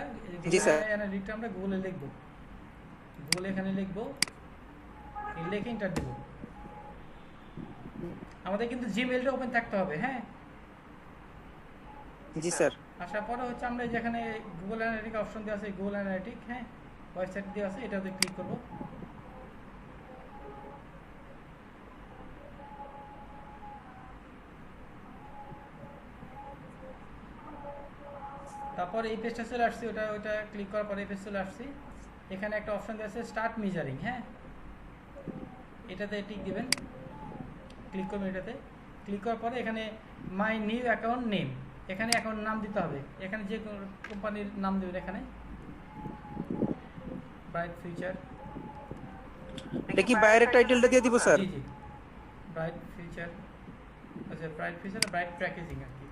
জি স্যার
অ্যানালিটিকটা আমরা গুগলে লিখবো গুগলে এখানে লিখবো লিখে এন্টার দেব আমাদের কিন্তু জিমেইলটা ওপেন থাকতে হবে হ্যাঁ
জি স্যার
আসার পরে হচ্ছে আমরা যেখানে গুগল অ্যানালিটিক অপশন দেওয়া আছে গুগল অ্যানালিটিক হ্যাঁ ওয়েবসাইট দেওয়া আছে এটাতে ক্লিক করব তারপর এই পেজটা চলে আসছে ওটা ক্লিক করার পরে এই পেজ চলে আসছে এখানে একটা অপশন দেওয়া আছে স্টার্ট মেজারিং হ্যাঁ এটাতে টিক দিবেন ক্লিক করবেন এটাতে ক্লিক করার পরে এখানে মাই নিউ অ্যাকাউন্ট নেম এখানে অ্যাকাউন্ট নাম দিতে হবে এখানে যে কোম্পানির নাম দেবেন এখানে ব্রাইট ফিউচার
এটা কি বাইরের টাইটেলটা দিয়ে দিব স্যার
জি জি ব্রাইট ফিউচার আচ্ছা ব্রাইট ফিউচার ব্রাইট প্যাকেজিং আর কি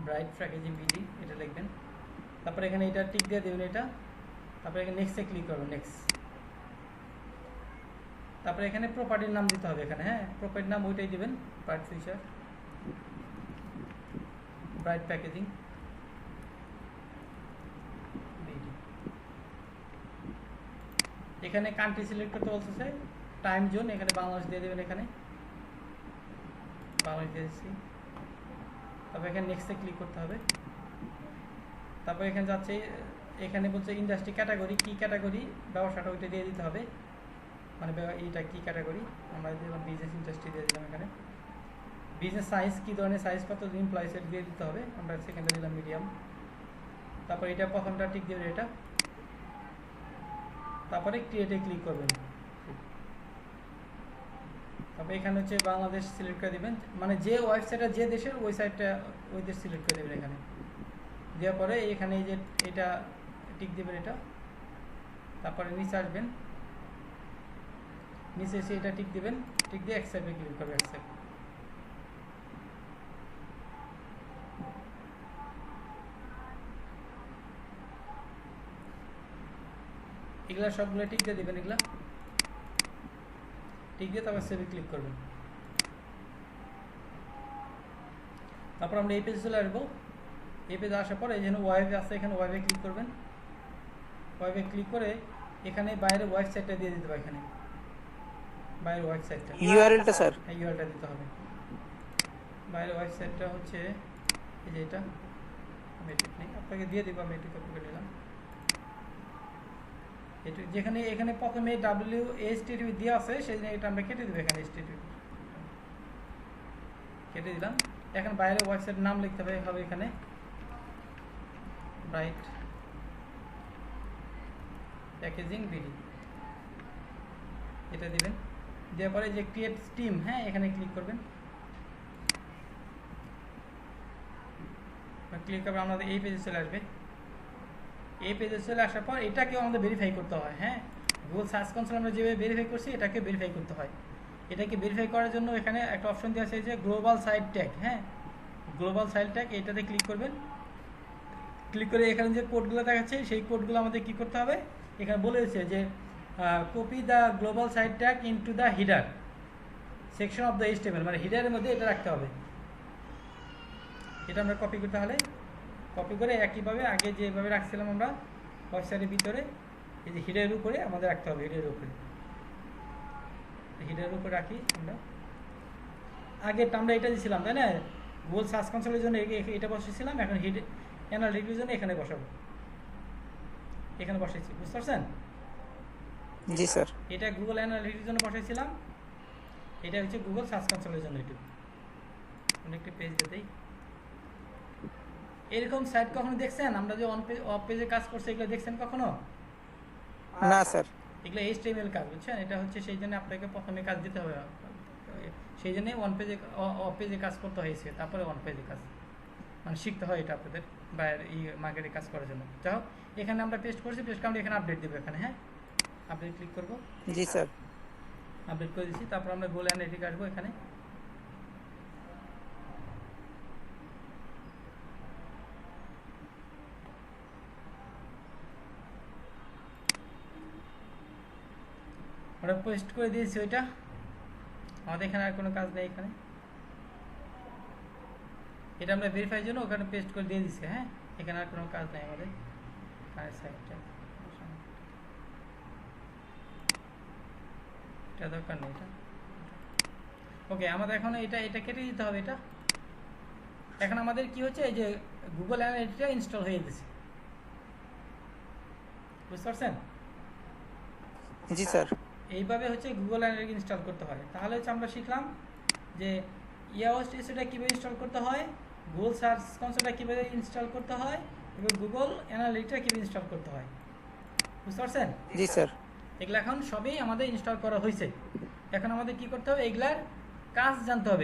ব্রাইট প্যাকেজিং বিডি এটা লিখবেন তারপরে এখানে এটা টিক দিয়ে দেবেন এটা, তারপরে এখানে নেক্সটে ক্লিক করবেন, নেক্সট। তারপরে এখানে প্রপার্টির নাম দিতে হবে এখানে, হ্যাঁ প্রপার্টির নাম ওইটাই দিবেন, ব্রাইট ফিচার, ব্রাইট প্যাকেজিং। এখানে কান্ট্রি সিলেক্ট করতে বলতেছে, টাইম জোন এখানে বাংলাদেশ দিয়ে দেবেন, এখানে বাংলাদেশ দিয়ে দিচ্ছি। তারপর এখানে নেক্সটে ক্লিক করতে হবে। তারপর এখানে যাচ্ছে, এখানে বলছে ইন্ডাস্ট্রি ক্যাটাগরি, কি ক্যাটাগরি ব্যবসাটা ওইটা দিয়ে দিতে হবে, মানে এইটা কি ক্যাটাগরি, আমরা দিলাম বিজনেস ইন্ডাস্ট্রি দিয়ে দিলাম। এখানে বিজনেস সাইজ, কী ধরনের সাইজ, কত এমপ্লয়িসের দিয়ে দিতে হবে, আমরা সেখানে দিলাম মিডিয়াম। তারপর এটা প্রথমটা টিক দেবেন এটা, তারপরে ক্রিয়েটে ক্লিক করবেন। তারপরে এখানে হচ্ছে বাংলাদেশ সিলেক্ট করে দেবেন, মানে যে ওয়েবসাইটটা যে দেশের ওই সাইটটা ওই দেশ সিলেক্ট করে দেবেন। এখানে দেওয়ার পরে এখানে এই যে এটা টিক দেবেন এটা, তারপরে নিচে আসবেন, নিচে এসে এটা টিক দেবেন, টিক দিয়ে অ্যাকসেপ্টে ক্লিক করবেন, অ্যাকসেপ্ট। এগুলা সবগুলো টিক দিয়ে দেবেন, এগুলা টিক দিয়ে তারপর সেভে ক্লিক করবেন। তারপর আমরা এই পেজে চলে আসবো। এই পেজে আসার পরে যেন ওয়েবে আছে, এখানে ওয়েবে ক্লিক করবেন। ওয়েবে ক্লিক করে এখানে বাইরে ওয়েবসাইটটা দিয়ে দিতে হবে, এখানে বাইরের ওয়েবসাইটটা,
ইউআরএলটা স্যার,
হ্যাঁ ইউআরএলটা দিতে হবে। বাইরের ওয়েবসাইটটা হচ্ছে এই যে এটা, আমি এটা নেই আপনাকে দিয়ে দিব, আমি এটা কপি করে নিলাম। এটা যেখানে এখানে প্রথমে WHTTP দেওয়া আছে, সেই জন্য এটা আমরা কেটে দেবো, এখানে HTTP কেটে দিলাম। এখন বাইরে ওয়েবসাইটের নাম লিখতে হবে এখানে ব্রাইট প্যাকেজিং বিডি, এটা দিবেন। দেওয়ার পরে যে ক্রিয়েট টিম, হ্যাঁ এখানে ক্লিক করবেন। ক্লিক করবে আমাদের এই পেজে চলে আসবে। এই পেজে চলে আসার পর এটাকেও আমাদের ভেরিফাই করতে হয়, হ্যাঁ গুগল সার্চ কনসোল আমরা যেভাবে ভেরিফাই করছি এটাকে ভেরিফাই করতে হয়। এটাকে ভেরিফাই করার জন্য এখানে একটা অপশন দেওয়া আছে যে গ্লোবাল সাইট ট্যাগ, হ্যাঁ গ্লোবাল সাইট ট্যাগ, এটাতে ক্লিক করবেন। ক্লিক করে এখানে যে কোডগুলো দেখাচ্ছে সেই কোডগুলো আমাদের কি করতে হবে, এখানে বলে দিচ্ছে যে copy the global site tag into the header section of the HTML, মানে হিডারের মধ্যে এটা রাখতে হবে। এটা আমরা কপি করতে হলে কপি করে একইভাবে আগে যেভাবে রাখছিলাম আমরা ওয়েবসাইটের ভিতরে, এই যে হিডারের উপরে আমাদের রাখতে হবে, হিডারের উপরে রাখি আমরা। আগেরটা আমরা এটা দিয়েছিলাম তাই না, গুগল সার্চ কনসোলের জন্য এটা বসেছিলাম, এখন অ্যানালিটিক্সের জন্য এখানে বসাবো, এখানে বসাইছি, বুঝতে পারছেন?
জি স্যার।
এটা গুগল অ্যানালিটিক্সের জন্য বসাইছিলাম, এটা হচ্ছে গুগল সার্চ কনসোলের জন্য। একটু অনেকটা পেজ দিতেই এরকম সাইট কখনো দেখছেন? আমরা যে অফ পেজে কাজ করছি এগুলো দেখছেন কখনো?
না স্যার।
এগুলো HTML কাজ, বুঝছেন? এটা হচ্ছে সেই জন্য আপনাকে প্রথমে কাজ দিতে হবে, সেই জন্য অফ পেজে কাজ করতে হয়েছে, তারপরে অন পেজে কাজ মানে শিখতে হয় এটা আপনাদের বাইরে এই মার্কেটে কাজ করার জন্য। যাই হোক এখানে আমরা পেস্ট করছি, পেস্ট করে আমরা এখানে আপডেট দেবো, এখানে হ্যাঁ আপডেট ক্লিক করবো।
জি স্যার।
আপডেট করে দিচ্ছি। তারপর আমরা গুগল অ্যানালিটিক্স আসবো, এখানে আমরা পোস্ট করে দিয়েছি ওইটা, আমাদের এখানে আর কোনো কাজ নেই। এখানে এটা আমরা ভেরিফাইয়ের জন্য ওখানে পেস্ট করে দিয়ে দিচ্ছি, হ্যাঁ এখানে আর কোনো কাজ নেই আমাদের। সাইটটা এটা দরকার নেই, এটা ওকে। আমাদের এখন এটা কেটে দিতে হবে। এটা এখন আমাদের কি হচ্ছে, এই যে গুগল অ্যানালিটিক্সটা ইনস্টল হয়ে গেছে, বুঝতে পারছেন?
জি স্যার।
এইভাবে হচ্ছে গুগল অ্যানালিটিক্স ইনস্টল করতে হয়। তাহলে হচ্ছে আমরা শিখলাম যে ইয়াওএসটা কীভাবে ইনস্টল করতে হয়, গুগল সার্চ কনসোলটা কীভাবে ইনস্টল করতে হয়, এবং গুগল অ্যানালিটিক্সটা কীভাবে ইনস্টল করতে হয়, বুঝতে পারছেন?
জি স্যার।
এগুলো এখন সবই আমাদের ইনস্টল করা হয়েছে। এখন আমাদের কি করতে হবে, এগুলার কাজ জানতে হবে,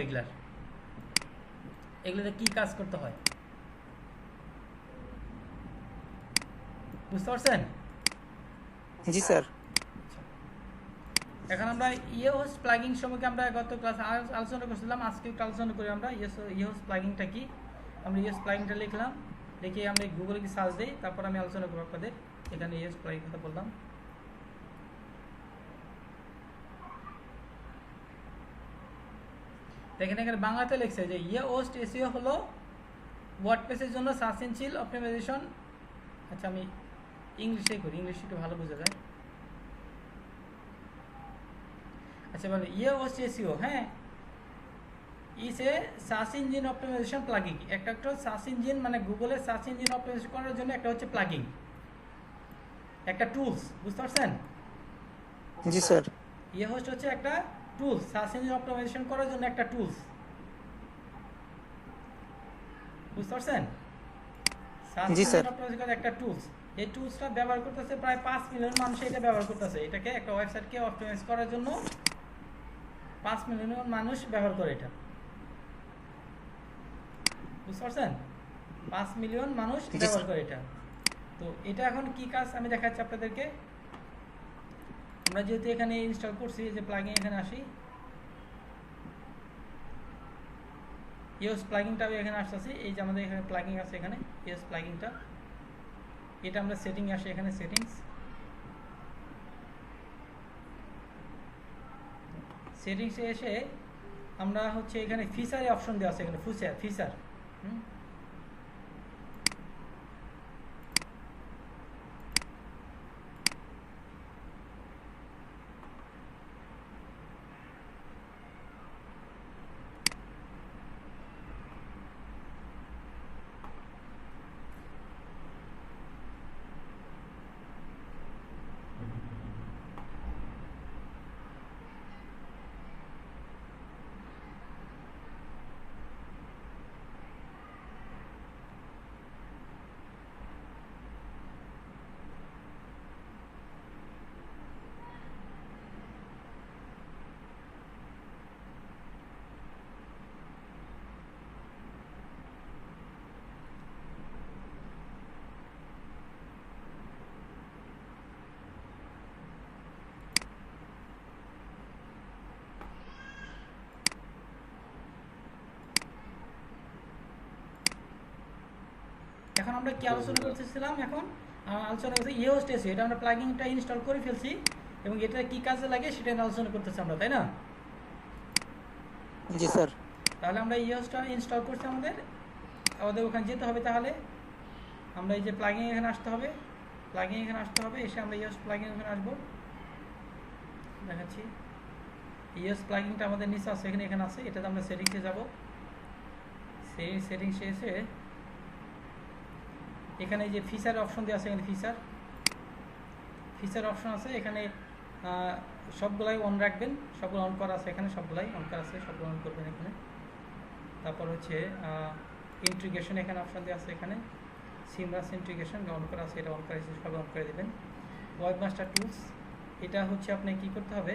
এগুলোতে কি কাজ করতে হয়, বুঝতে পারছেন?
জি স্যার।
এখন আমরা ইয়েহোস্ট প্লাগিং সম্পর্কে আমরা গত ক্লাসে আলোচনা করছিলাম, আজকে একটু আলোচনা করি আমরা ইয়েহোস্ট প্লাগিংটা কি। আমরা ইয়েহোস্ট প্লাগিংটা লিখলাম, দেখি আমরা গুগলে কি সার্চ দিই, তারপর আমি আলোচনা করবো আপনাদের। এখানে ইয়েস প্লাগিং কথা বললাম। দেখেন এখানে বাংলাতে লিখছে যে ইয়োস্ট এসইও হলো ওয়ার্ডপ্রেসের জন্য সার্চ ইঞ্জিন অপটিমাইজেশন। আচ্ছা আমি ইংলিশে করি, ইংলিশে একটু ভালো বোঝা যায়। আচ্ছা বলে ইয়োস্ট এসইও, হ্যাঁ, is a search engine optimization plugin. একটা সার্চ ইঞ্জিন মানে গুগলের সার্চ ইঞ্জিন অপটিমাইজেশন করার জন্য একটা হচ্ছে প্লাগিং, একটা টুলস, বুঝতে পারছেন?
জি স্যার।
ইয়োস্ট হচ্ছে একটা টুলস, সার্চ ইঞ্জিন অপটিমাইজেশন করার জন্য একটা টুলস, বুঝতে পারছেন? সার্চ
জি,
ইঞ্জিন
স্যার।
অপটিমাইজেশন করার একটা টুলস। এই টুলসটা ব্যবহার করতেছে প্রায় 5 মিলিয়ন মানুষ, এটা ব্যবহার করতেছে। এটাকে একটা ওয়েবসাইটকে অপটিমাইজ করার জন্য 5 মিলিয়ন মানুষ ব্যবহার করে এটা, বুঝতে পারছেন? 5 মিলিয়ন মানুষ
জি,
ব্যবহার
স্যার।
করে এটা। তো এটা এখন কি কাজ আমি দেখাচ্ছি আপনাদেরকে। আমরা যেহেতু এখানে ইনস্টল করছি, যে প্লাগইন এখানে আসি, ইউজ প্লাগইনটা এখানে আসতেছি। এই যে আমাদের এখানে প্লাগইন আছে, এখানে ইউজ প্লাগইনটা, এটা আমরা সেটিং আসি, এখানে সেটিংসে এসে আমরা হচ্ছে এখানে ফিচারে অপশন দেওয়া আছে, এখানে ফিচার এখন আমরা কি আলোচনা করতেছিলাম? এখন আলোচনা করছি ইয়োস্ট এসইও, এটা আমরা প্লাগইনটা ইনস্টল করে ফেলছি এবং এটা কি কাজে লাগে সেটা নিয়ে আলোচনা করতেছি আমরা, তাই না?
জি স্যার।
তাহলে আমরা ইয়োস্টটা ইনস্টল করছি, আমাদের ওখানে যেতে হবে। তাহলে আমরা এই যে প্লাগইন এখানে আসতে হবে, এসে আমরা ইয়োস্ট প্লাগইন এখানে আসবো, দেখাচ্ছি। ইয়োস্ট প্লাগইনটা আমাদের নিচে আছে, এখানে আছে। এটাতে আমরা সেটিংসে যাব, সেই সেটিংসে এসে এখানে যে ফিচার অপশন দেওয়া আছে, এখানে ফিচার অপশন আছে। এখানে সবগুলাই অন রাখবেন, সবগুলো অন করা আছে, এখানে সবগুলাই অন করা আছে, সবগুলো অন করবেন এখানে। তারপর হচ্ছে ইন্টিগ্রেশন এখানে অপশন দেওয়া আছে, এখানে সিমরাস ইন্টিগ্রেশন অন করা আছে, এটা অন করা আছে, সব অন করে দেবেন। ওয়েবমাস্টার টুলস, এটা হচ্ছে আপনি কি করতে হবে,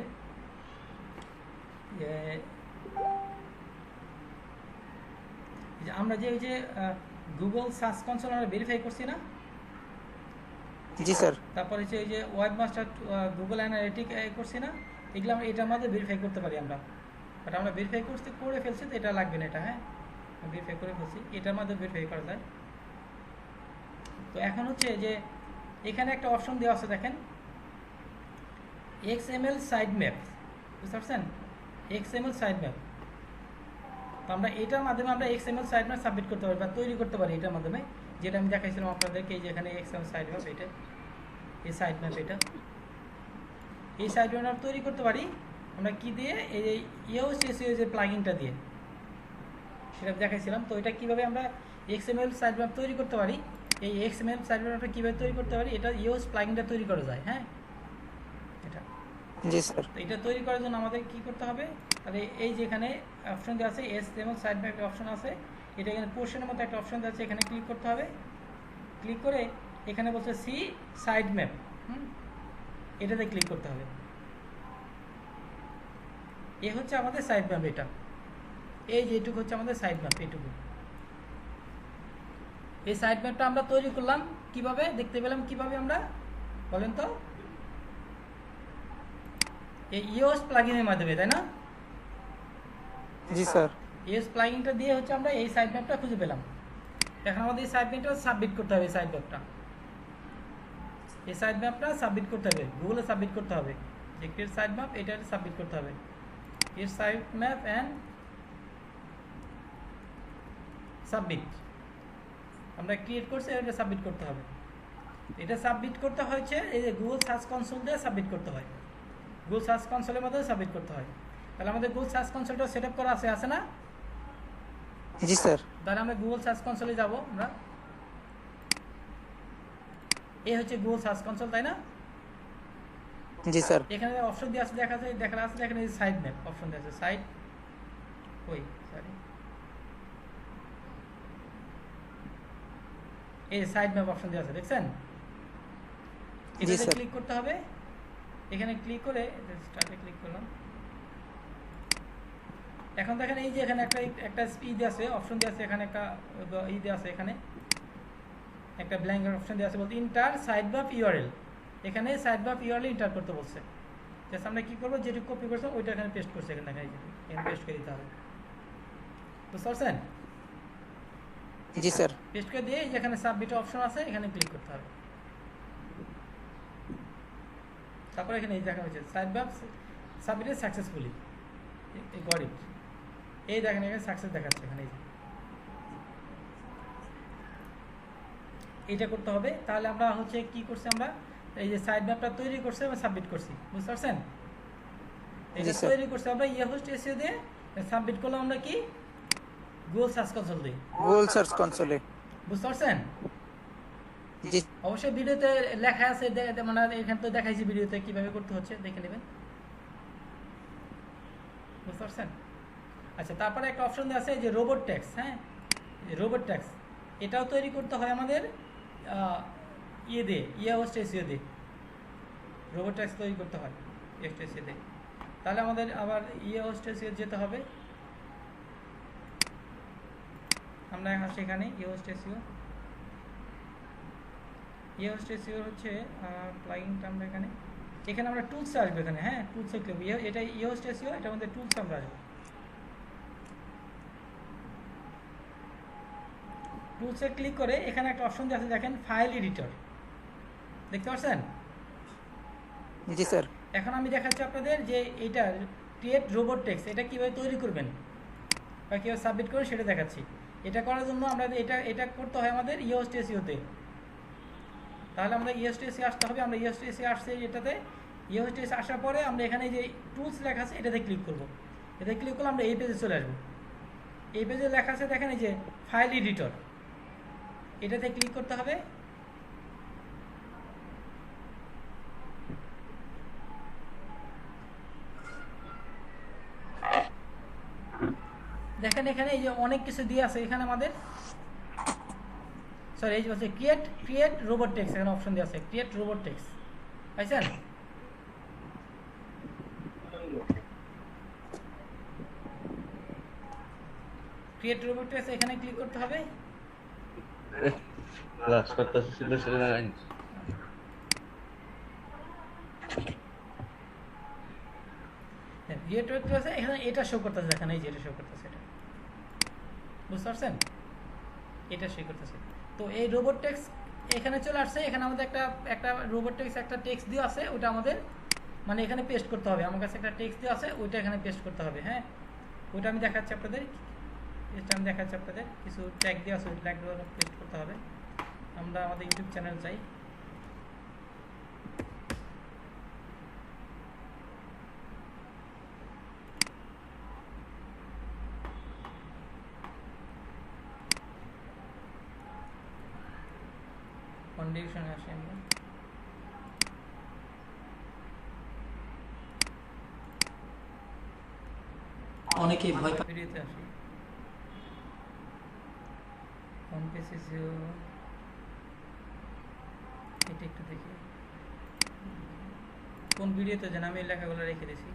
আমরা যে ওই যে গুগল সার্চ কনসোল আমরা ভেরিফাই করছি না?
জি স্যার।
তারপরে হচ্ছে ওই যে ওয়েবমাস্টার গুগল অ্যানালিটিক করছি না? এগুলো আমরা এটার মধ্যে ভেরিফাই করতে পারি আমরা, বাট আমরা ভেরিফাই করে ফেলছি, তো এটা লাগবে না, এটা হ্যাঁ ভেরিফাই করে ফেলছি, এটার মধ্যে ভেরিফাই করা যায়। তো এখন হচ্ছে যে এখানে একটা অপশন দেওয়া আছে, দেখেন XML সাইড ম্যাপ, বুঝতে পারছেন? XML side map. তো আমরা এটার মাধ্যমে আমরা XML সাইড ম্যাপ সাবমিট করতে পারি বা তৈরি করতে পারি এটার মাধ্যমে, যেটা আমি দেখাইছিলাম আপনাদেরকে। এই যে এখানে XML সাইড ম্যাপ, এটা এই সাইড ম্যাপ, এই সাইড ম্যাপ তৈরি করতে পারি আমরা কি দিয়ে, এই যে ইয়োস্ট এসইও যে প্লাগইনটা দিয়ে, সেটা দেখাইছিলাম। তো এটা কিভাবে আমরা XML সাইড ম্যাপ তৈরি করতে পারি, এই XML সাইড ম্যাপটা কিভাবে তৈরি করতে পারি, এটা ইয়োস্ট প্লাগইনটা তৈরি করা যায়। হ্যাঁ, এটা
জি স্যার।
তো এটা তৈরি করার জন্য আমাদের কি করতে হবে, তাহলে এই যে এখানে অপশন দেওয়া আছে, HTML সাইড ম্যাপ অপশন আছে, এটা এখানে পোর্শনের মতো একটা অপশন দেওয়া আছে, এখানে ক্লিক করতে হবে। ক্লিক করে এখানে বলছে সি সাইড ম্যাপ, এটাতে ক্লিক করতে হবে। এ হচ্ছে আমাদের সাইড ম্যাপ, এটা এই যেটুকু হচ্ছে আমাদের সাইড ম্যাপ, এইটুকু। এই সাইড ম্যাপটা আমরা তৈরি করলাম কিভাবে, দেখতে পেলাম কিভাবে আমরা, বলেন তো? এই ইয়োস্ট প্লাগইনের মাধ্যমে, তাই না?
জি স্যার।
ইয়োস্ট প্লাগইনটা দিয়ে হচ্ছে আমরা এই সাইড ম্যাপটা খুঁজে পেলাম। এখন আমাদের এই সাইড ম্যাপটা সাবমিট করতে হবে, সাইড ম্যাপটা, এই সাইড ম্যাপটা সাবমিট করতে হবে, গুগলে সাবমিট করতে হবে, যে ক্রিয়েট সাইড ম্যাপ এটা সাবমিট করতে হবে, create side map and submit. আমরা ক্রিয়েট করছি, এটা সাবমিট করতে হবে। এটা সাবমিট করতে হয়েছে এই যে গুগল সার্চ কনসোল দিয়ে সাবমিট করতে হয়, গুগল সার্চ কনসোলের মাধ্যমে সাবমিট করতে হয়। তাহলে আমাদের গুগল সার্চ কনসোলটা সেট আপ করা আছে না?
জি স্যার।
তাহলে আমরা গুগল সার্চ কনসোলে যাব। আমরা এই হচ্ছে গুগল সার্চ কনসোল, তাই না?
জি স্যার।
এখানে অপশন দিয়ে আছে, দেখা আছে এখানে সাইড ম্যাপ অপশন দিয়ে আছে, সাইড সরি এই সাইড ম্যাপ অপশন দিয়ে আছে, দেখছেন? এটাতে ক্লিক করতে হবে, এখানে ক্লিক করে স্টার্টে ক্লিক করলাম। এখন দেখেন এই যে এখানে একটা দিয়ে আছে, অপশন দিয়ে আছে, এখানে একটা দিয়ে আছে, এখানে একটা ব্ল্যাঙ্ক অপশন দিয়ে আছে, বলতে ইন্টার সাইড ম্যাপ ইউআরএল। এখানে সাইড ম্যাপ ইউআরএল ইন্টার করতে বলছে। জাস্ট আমরা কি করবো, যেটুকু কপি করছি ওইটা এখানে পেস্ট করছি, এখানে দেখা যায় এখানে পেস্ট করে দিতে হবে, বুঝতে পারছেন?
জি স্যার।
পেস্ট করে দিয়ে যেখানে সাবমিট অপশন আছে এখানে ক্লিক করতে হবে। তারপরে এখানে এই দেখা হচ্ছে side map submitted successfully, got it. এই দেখেন এখানে সাকসেস দেখাচ্ছে, এখানে এইটা করতে হবে। তাহলে আমরা হচ্ছে কি করছি, আমরা এই যে সাইড ম্যাপটা তৈরি করছি এবং সাবমিট করছি, বুঝতে পারছেন? এটা তৈরি করছি আমরা ইয়েহোস্ট এসইও দিয়ে, সাবমিট করলাম আমরা কি গুগল সার্চ কনসোল দিয়ে,
গুগল সার্চ কনসোলে,
বুঝতে পারছেন?
জি
অবশ্যই ভিডিওতে লেখা আছে, মানে এখানে তো দেখাইছি ভিডিওতে কিভাবে করতে হচ্ছে, দেখে নেবেন, বুঝতে পারছেন? আচ্ছা, তারপরে একটা অপশন আছে যে রোবট ট্যাক্স। হ্যাঁ, রোবট ট্যাক্স এটাও তৈরি করতে হয় আমাদের ইয়েহোস্ট এসইও দিয়ে, রোবট ট্যাক্স তৈরি করতে হয় এসইও দিয়ে। তাহলে আমাদের আবার ইয়েহোস্ট এসইও যেতে হবে। আমরা এখন সেখানে ইয়েহোস্ট এসইও হচ্ছে প্লাগইনটা আমরা এখানে আমরা টুলসে আসবো, এখানে হ্যাঁ টুলসে ক্লিক, এটা ইয়েহোস্ট এসইও, এটার মধ্যে টুলস আমরা আসবো। টুলসে ক্লিক করে এখানে একটা অপশন আছে, দেখেন ফাইল এডিটর, দেখতে পাচ্ছেন?
জি স্যার।
এখন আমি দেখাচ্ছি আপনাদের যে এটা ক্রিয়েট রোবট টেক্সট, এটা কিভাবে তৈরি করবেন বা কীভাবে সাবমিট করবেন সেটা দেখাচ্ছি। এটা করার জন্য আমরা এটা করতে হয় আমাদের ইয়েহোস্ট এসইওতে। তাহলে আমরা ইয়েহোস্ট এসইও আসতে হবে, আমরা ইয়েহোস্ট এসইও আসছে এটাতে, ইয়েহোস্ট এসইও আসার পরে আমরা এখানে যে টুলস লেখা আছে এটাতে ক্লিক করব। এটাতে ক্লিক করলে আমরা এই পেজে চলে আসবো। এই পেজে লেখা আছে দেখেন এই যে ফাইল এডিটর, এটাতে ক্লিক করতে হবে। দেখেন এখানে এই যে অনেক কিছু দিয়ে আছে, এখানে আমাদের সরি এই যে বলছে ক্রিয়েট রোবট টেক্সট, এখানে অপশন দিয়ে আছে ক্রিয়েট রোবট টেক্সট, পাইছেন? ক্রিয়েট রোবট টেক্সট এখানে ক্লিক করতে হবে।
ক্লাস করতেছি সিধা সিধা লাইন।
ক্রিয়েট রোবট টেক্সট এখানে এটা শো করতেছে, দেখেন এই যে এটা শো করতেছে, এটা বুঝতে পারছেন? এটা শো করতেছে। তো এই রোবট টেক্সট এখানে চলে আসছে, এখানে আমাদের একটা রোবট টেক্সট একটা টেক্সট দিয়ে আছে, ওটা আমাদের মানে এখানে পেস্ট করতে হবে। আমার কাছে একটা টেক্সট দিয়ে আছে, ওইটা এখানে পেস্ট করতে হবে। হ্যাঁ, ওইটা আমি দেখাচ্ছি আপনাদের, কিছু ট্যাগ দিয়ে আছে, ওই ট্যাগগুলো পেস্ট করতে হবে। আমরা আমাদের ইউটিউব চ্যানেল চাই, কন্ডিশনে আসি আমরা। অনেকেই ভয় পায়, ভিডিওতে আসি, এটা একটু দেখি কোন ভিডিওতে যেন আমি লেখাগুলো রেখে দিয়েছি।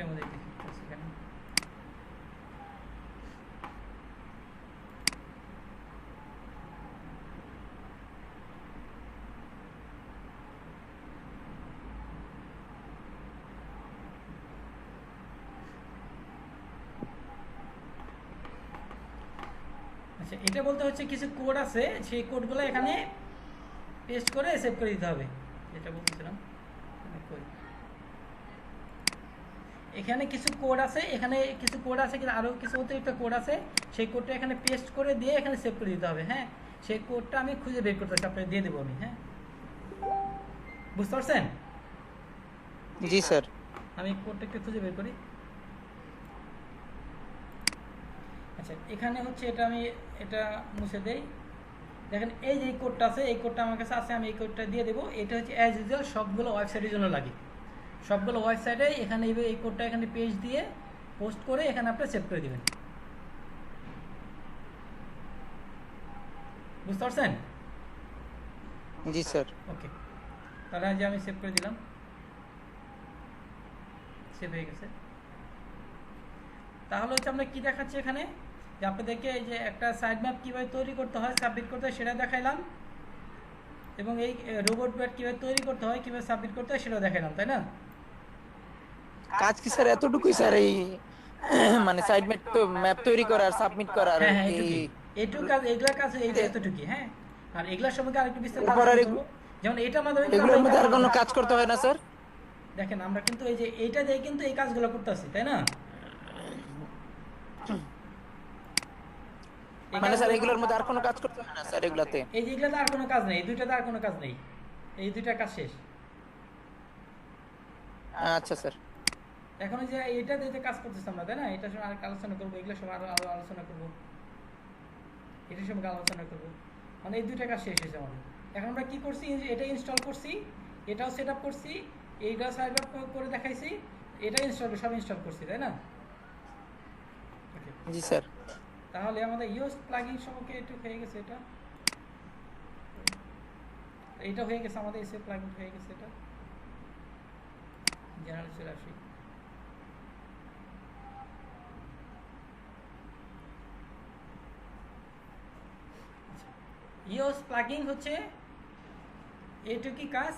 টেক্সটের মধ্যে ক্লিক করছি এখানে। আচ্ছা, এটা বলতে হচ্ছে কিছু কোড আছে, সেই কোডগুলো এখানে পেস্ট করে সেভ করে দিতে হবে, যেটা বলছিলাম। এখানে কিছু কোড আছে, এখানে কিছু কোড আছে, কিন্তু আরও কিছু অতিরিক্ত কোড আছে, সেই কোডটা এখানে পেস্ট করে দিয়ে এখানে সেভ করে দিতে হবে। হ্যাঁ, সেই কোডটা আমি খুঁজে বের করতে হচ্ছে, আপনাকে দিয়ে দেবো আমি। হ্যাঁ, বুঝতে পারছেন?
জি স্যার।
আমি কোডটা একটু খুঁজে বের করি। আচ্ছা, এখানে হচ্ছে এটা আমি এটা মুছে দেই। দেখেন এই যে কোডটা আছে, এই কোডটা আমার কাছে আছে, আমি এই কোডটা দিয়ে দেবো। এটা হচ্ছে অ্যাজ ইউজুয়াল সবগুলো ওয়েবসাইটের জন্য লাগে। সবগুলো ওয়েবসাইটে এখানে এই কোডটা এখানে পেজ দিয়ে পোস্ট করে এখানে আপনি সেভ করে দিবেন। বুঝতে পারছেন?
জি স্যার।
ওকে, তাহলে যে আমি সেভ করে দিলাম, সেভ হয়ে গেছে। তাহলে হচ্ছে আমরা কি দেখাচ্ছি এখানে, যে আপনাদেরকে এই যে একটা সাইড ম্যাপ কীভাবে তৈরি করতে হয়, সাবমিট করতে হয় সেটা দেখাইলাম, এবং এই রোবট ব্যাট কীভাবে তৈরি করতে হয়, কীভাবে সাবমিট করতে হয় সেটাও দেখাইলাম, তাই না?
কাজ কি স্যার এতটুকুই স্যার? এই মানে সাইড ম্যাপ তৈরি করা আর সাবমিট করা আর
হ্যাঁ হ্যাঁ,
এই
এইটুকু কাজ, এইগুলা কাজ এতটুকুই। হ্যাঁ, আর এগুলার সম্পর্কে আরেকটু বিস্তারিত
এরপর আর
আলোচনা করবো। যেমন এটার মাধ্যমে কিন্তু
এগুলোর
আমরা
মধ্যে আর কোনো কাজ করতে হয় না স্যার?
দেখেন আমরা কিন্তু এই যে এইটা দিয়ে কিন্তু এই কাজগুলো করতেছি, তাই না?
মানে স্যার এগুলোর মধ্যে আর কোনো কাজ করতে হয় না স্যার এগুলাতে?
এই যে এগুলাতে আর কোনো কাজ নেই, এই দুইটাতে আর কোনো কাজ নেই, এই দুইটা কাজ শেষ।
আচ্ছা স্যার।
এখন যে এইটা দিয়ে যে কাজ করতেছি আমরা, তাই না? এটা সময় আর আলোচনা করবো, এগুলো সময় আরো আরো আলোচনা করবো, এটার সম্পর্কে আলোচনা করবো। মানে এই দুইটা কাজ শেষ হয়েছে আমাদের। এখন আমরা কি করছি, এটা ইনস্টল করছি, এটাও সেট আপ করছি, এইটাও সেট আপ করে দেখাইছি, এটা সব ইনস্টল করছি, তাই না? ওকে,
জি স্যার।
তাহলে আমাদের ইউজ প্লাগইন সম্পর্কে একটু হয়ে গেছে। এটা হয়ে গেছে আমাদের, এসে প্লাগইন হয়ে গেছে। এটা জেনারেল চলে আসি। ইউজ প্লাগইন হচ্ছে এইটুকুই কাজ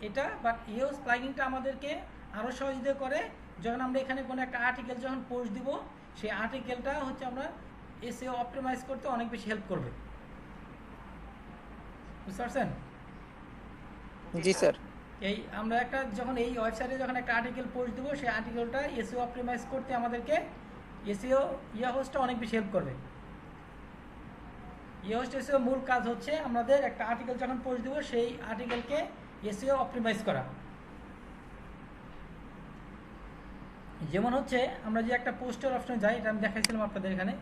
এটা, বাট ইউজ প্লাগইনটা আমাদেরকে আরও সহযোগিতা করে যখন আমরা এখানে কোনো একটা আর্টিকেল যখন পোস্ট দিব, সেই আর্টিকেলটা হচ্ছে আমরা এসইও অপটিমাইজ করতে অনেক বেশি হেল্প করবে। বুঝতে পারছেন?
জি স্যার।
এই আমরা একটা যখন এই ওয়েবসাইটে যখন একটা আর্টিকেল পোস্ট দেবো, সেই আর্টিকেলটা এসইও অপটিমাইজ করতে আমাদেরকে এসইও হোস্টটা অনেক বেশি হেল্প করবে। হোস্ট এসইও মূল কাজ হচ্ছে আমাদের একটা আর্টিকেল যখন পোস্ট দেবো, সেই আর্টিকেলকে এসইও অপটিমাইজ করা। যেমন হচ্ছে আমরা যে একটা পোস্টের অপশনে যাই, এটা আমি দেখাইছিলাম আপনাদের এখানে।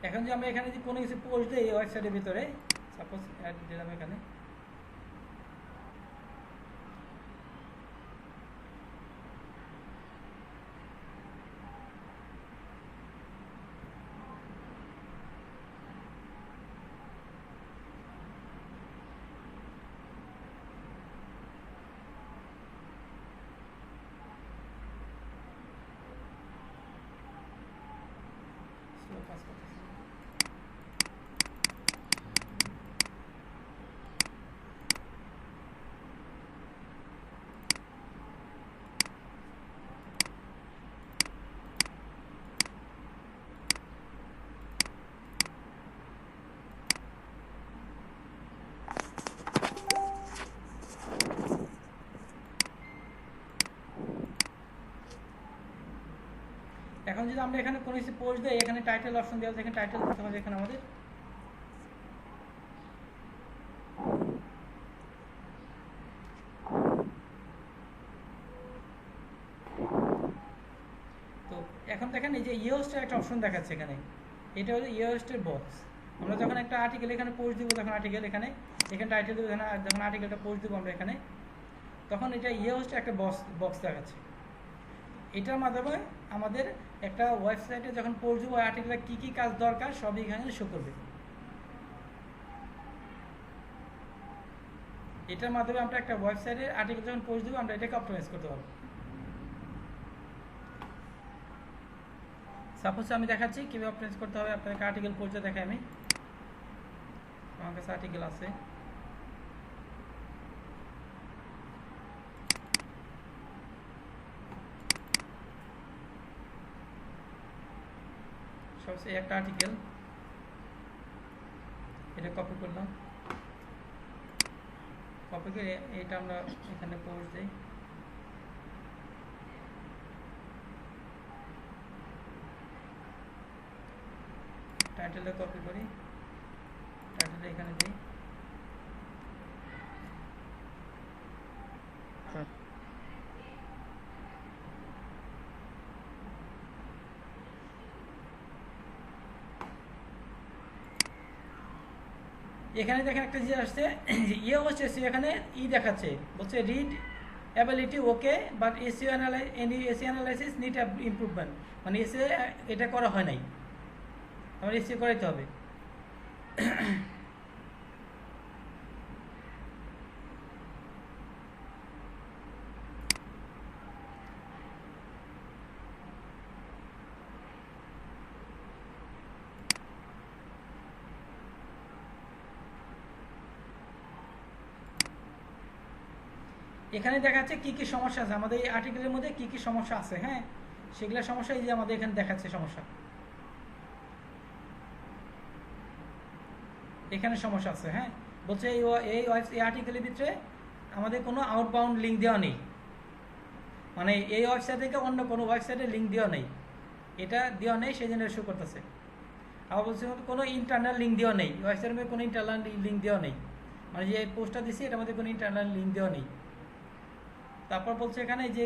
এখন যে আমরা এখানে যে কোনো কিছু পোস্ট দিই এই ওয়েবসাইটের ভিতরে, সাপোজ অ্যাড দিলাম এখানে, কাজ করতেছে। এখন যদি আমরা এখানে কোনো কিছু পোস্ট দিই, এখানে টাইটেল অপশন দেওয়া আছে, এখানে টাইটেল দিতে হবে এখানে আমাদের। তো এখন দেখেন এই যে ইয়োস্টের একটা অপশন দেখাচ্ছে এখানে, এটা হলো ইয়োস্টের বক্স। আমরা যখন একটা আর্টিকেল এখানে পোস্ট দিব, তখন আর্টিকেল এখানে টাইটেল দেবো, এখানে যখন আর্টিকেলটা পোস্ট দেবো আমরা এখানে, তখন এটা ইয়োস্টের একটা বক্স দেখাচ্ছে। এটার মাধ্যমে আমাদের একটা ওয়েবসাইটে যখন পোস্ট দেবো ওই আর্টিকেলে কী কী কাজ দরকার সবই এখানে শো করবে। এটার মাধ্যমে আমরা একটা ওয়েবসাইটের আর্টিকেল যখন পোস্ট দেবো আমরা এটাকে অপটিমাইজ করতে পারবো। সাপোজ আমি দেখাচ্ছি কীভাবে অপটিমাইজ করতে হবে, আপনাকে আর্টিকেল পোস্টে দেখাই আমি। আমার কাছে আর্টিকেল আছে, সবচেয়ে একটা আর্টিকেল, এটা কপি করলাম, কপি করে এটা আমরা এখানে পোস্ট দিই। টাইটেলটা কপি করি, টাইটেলটা এখানে দিই। এখানে দেখেন একটা জিনিস আসছে, ইয়ে হচ্ছে এখানে দেখাচ্ছে, বলছে read ability okay but SEO analysis need improvement, মানে এসইও এটা করা হয় নাই, আমার এসইও করাইতে হবে। এখানে দেখাচ্ছে কি কি সমস্যা আছে আমাদের এই আর্টিকেলের মধ্যে, কি কি সমস্যা আছে। হ্যাঁ, সেগুলো সমস্যা এই যে আমাদের এখানে দেখাচ্ছে সমস্যা, এখানে সমস্যা আছে। হ্যাঁ, বলছে এই আর্টিকেলের ভিতরে আমাদের কোনো আউটবাউন্ড লিঙ্ক দেওয়া নেই, মানে এই ওয়েবসাইট থেকে অন্য কোনো ওয়েবসাইটে লিঙ্ক দেওয়া নেই, এটা দেওয়া নেই, সেই জন্য শো করতেছে। আবার বলছে কোনো ইন্টারনাল লিঙ্ক দেওয়া নেই, ওয়েবসাইটের মধ্যে কোনো ইন্টারনাল লিঙ্ক দেওয়া নেই, মানে যে পোস্টটা দিচ্ছি এটার মধ্যে কোনো ইন্টারনাল লিঙ্ক দেওয়া নেই। তারপর বলছে এখানে যে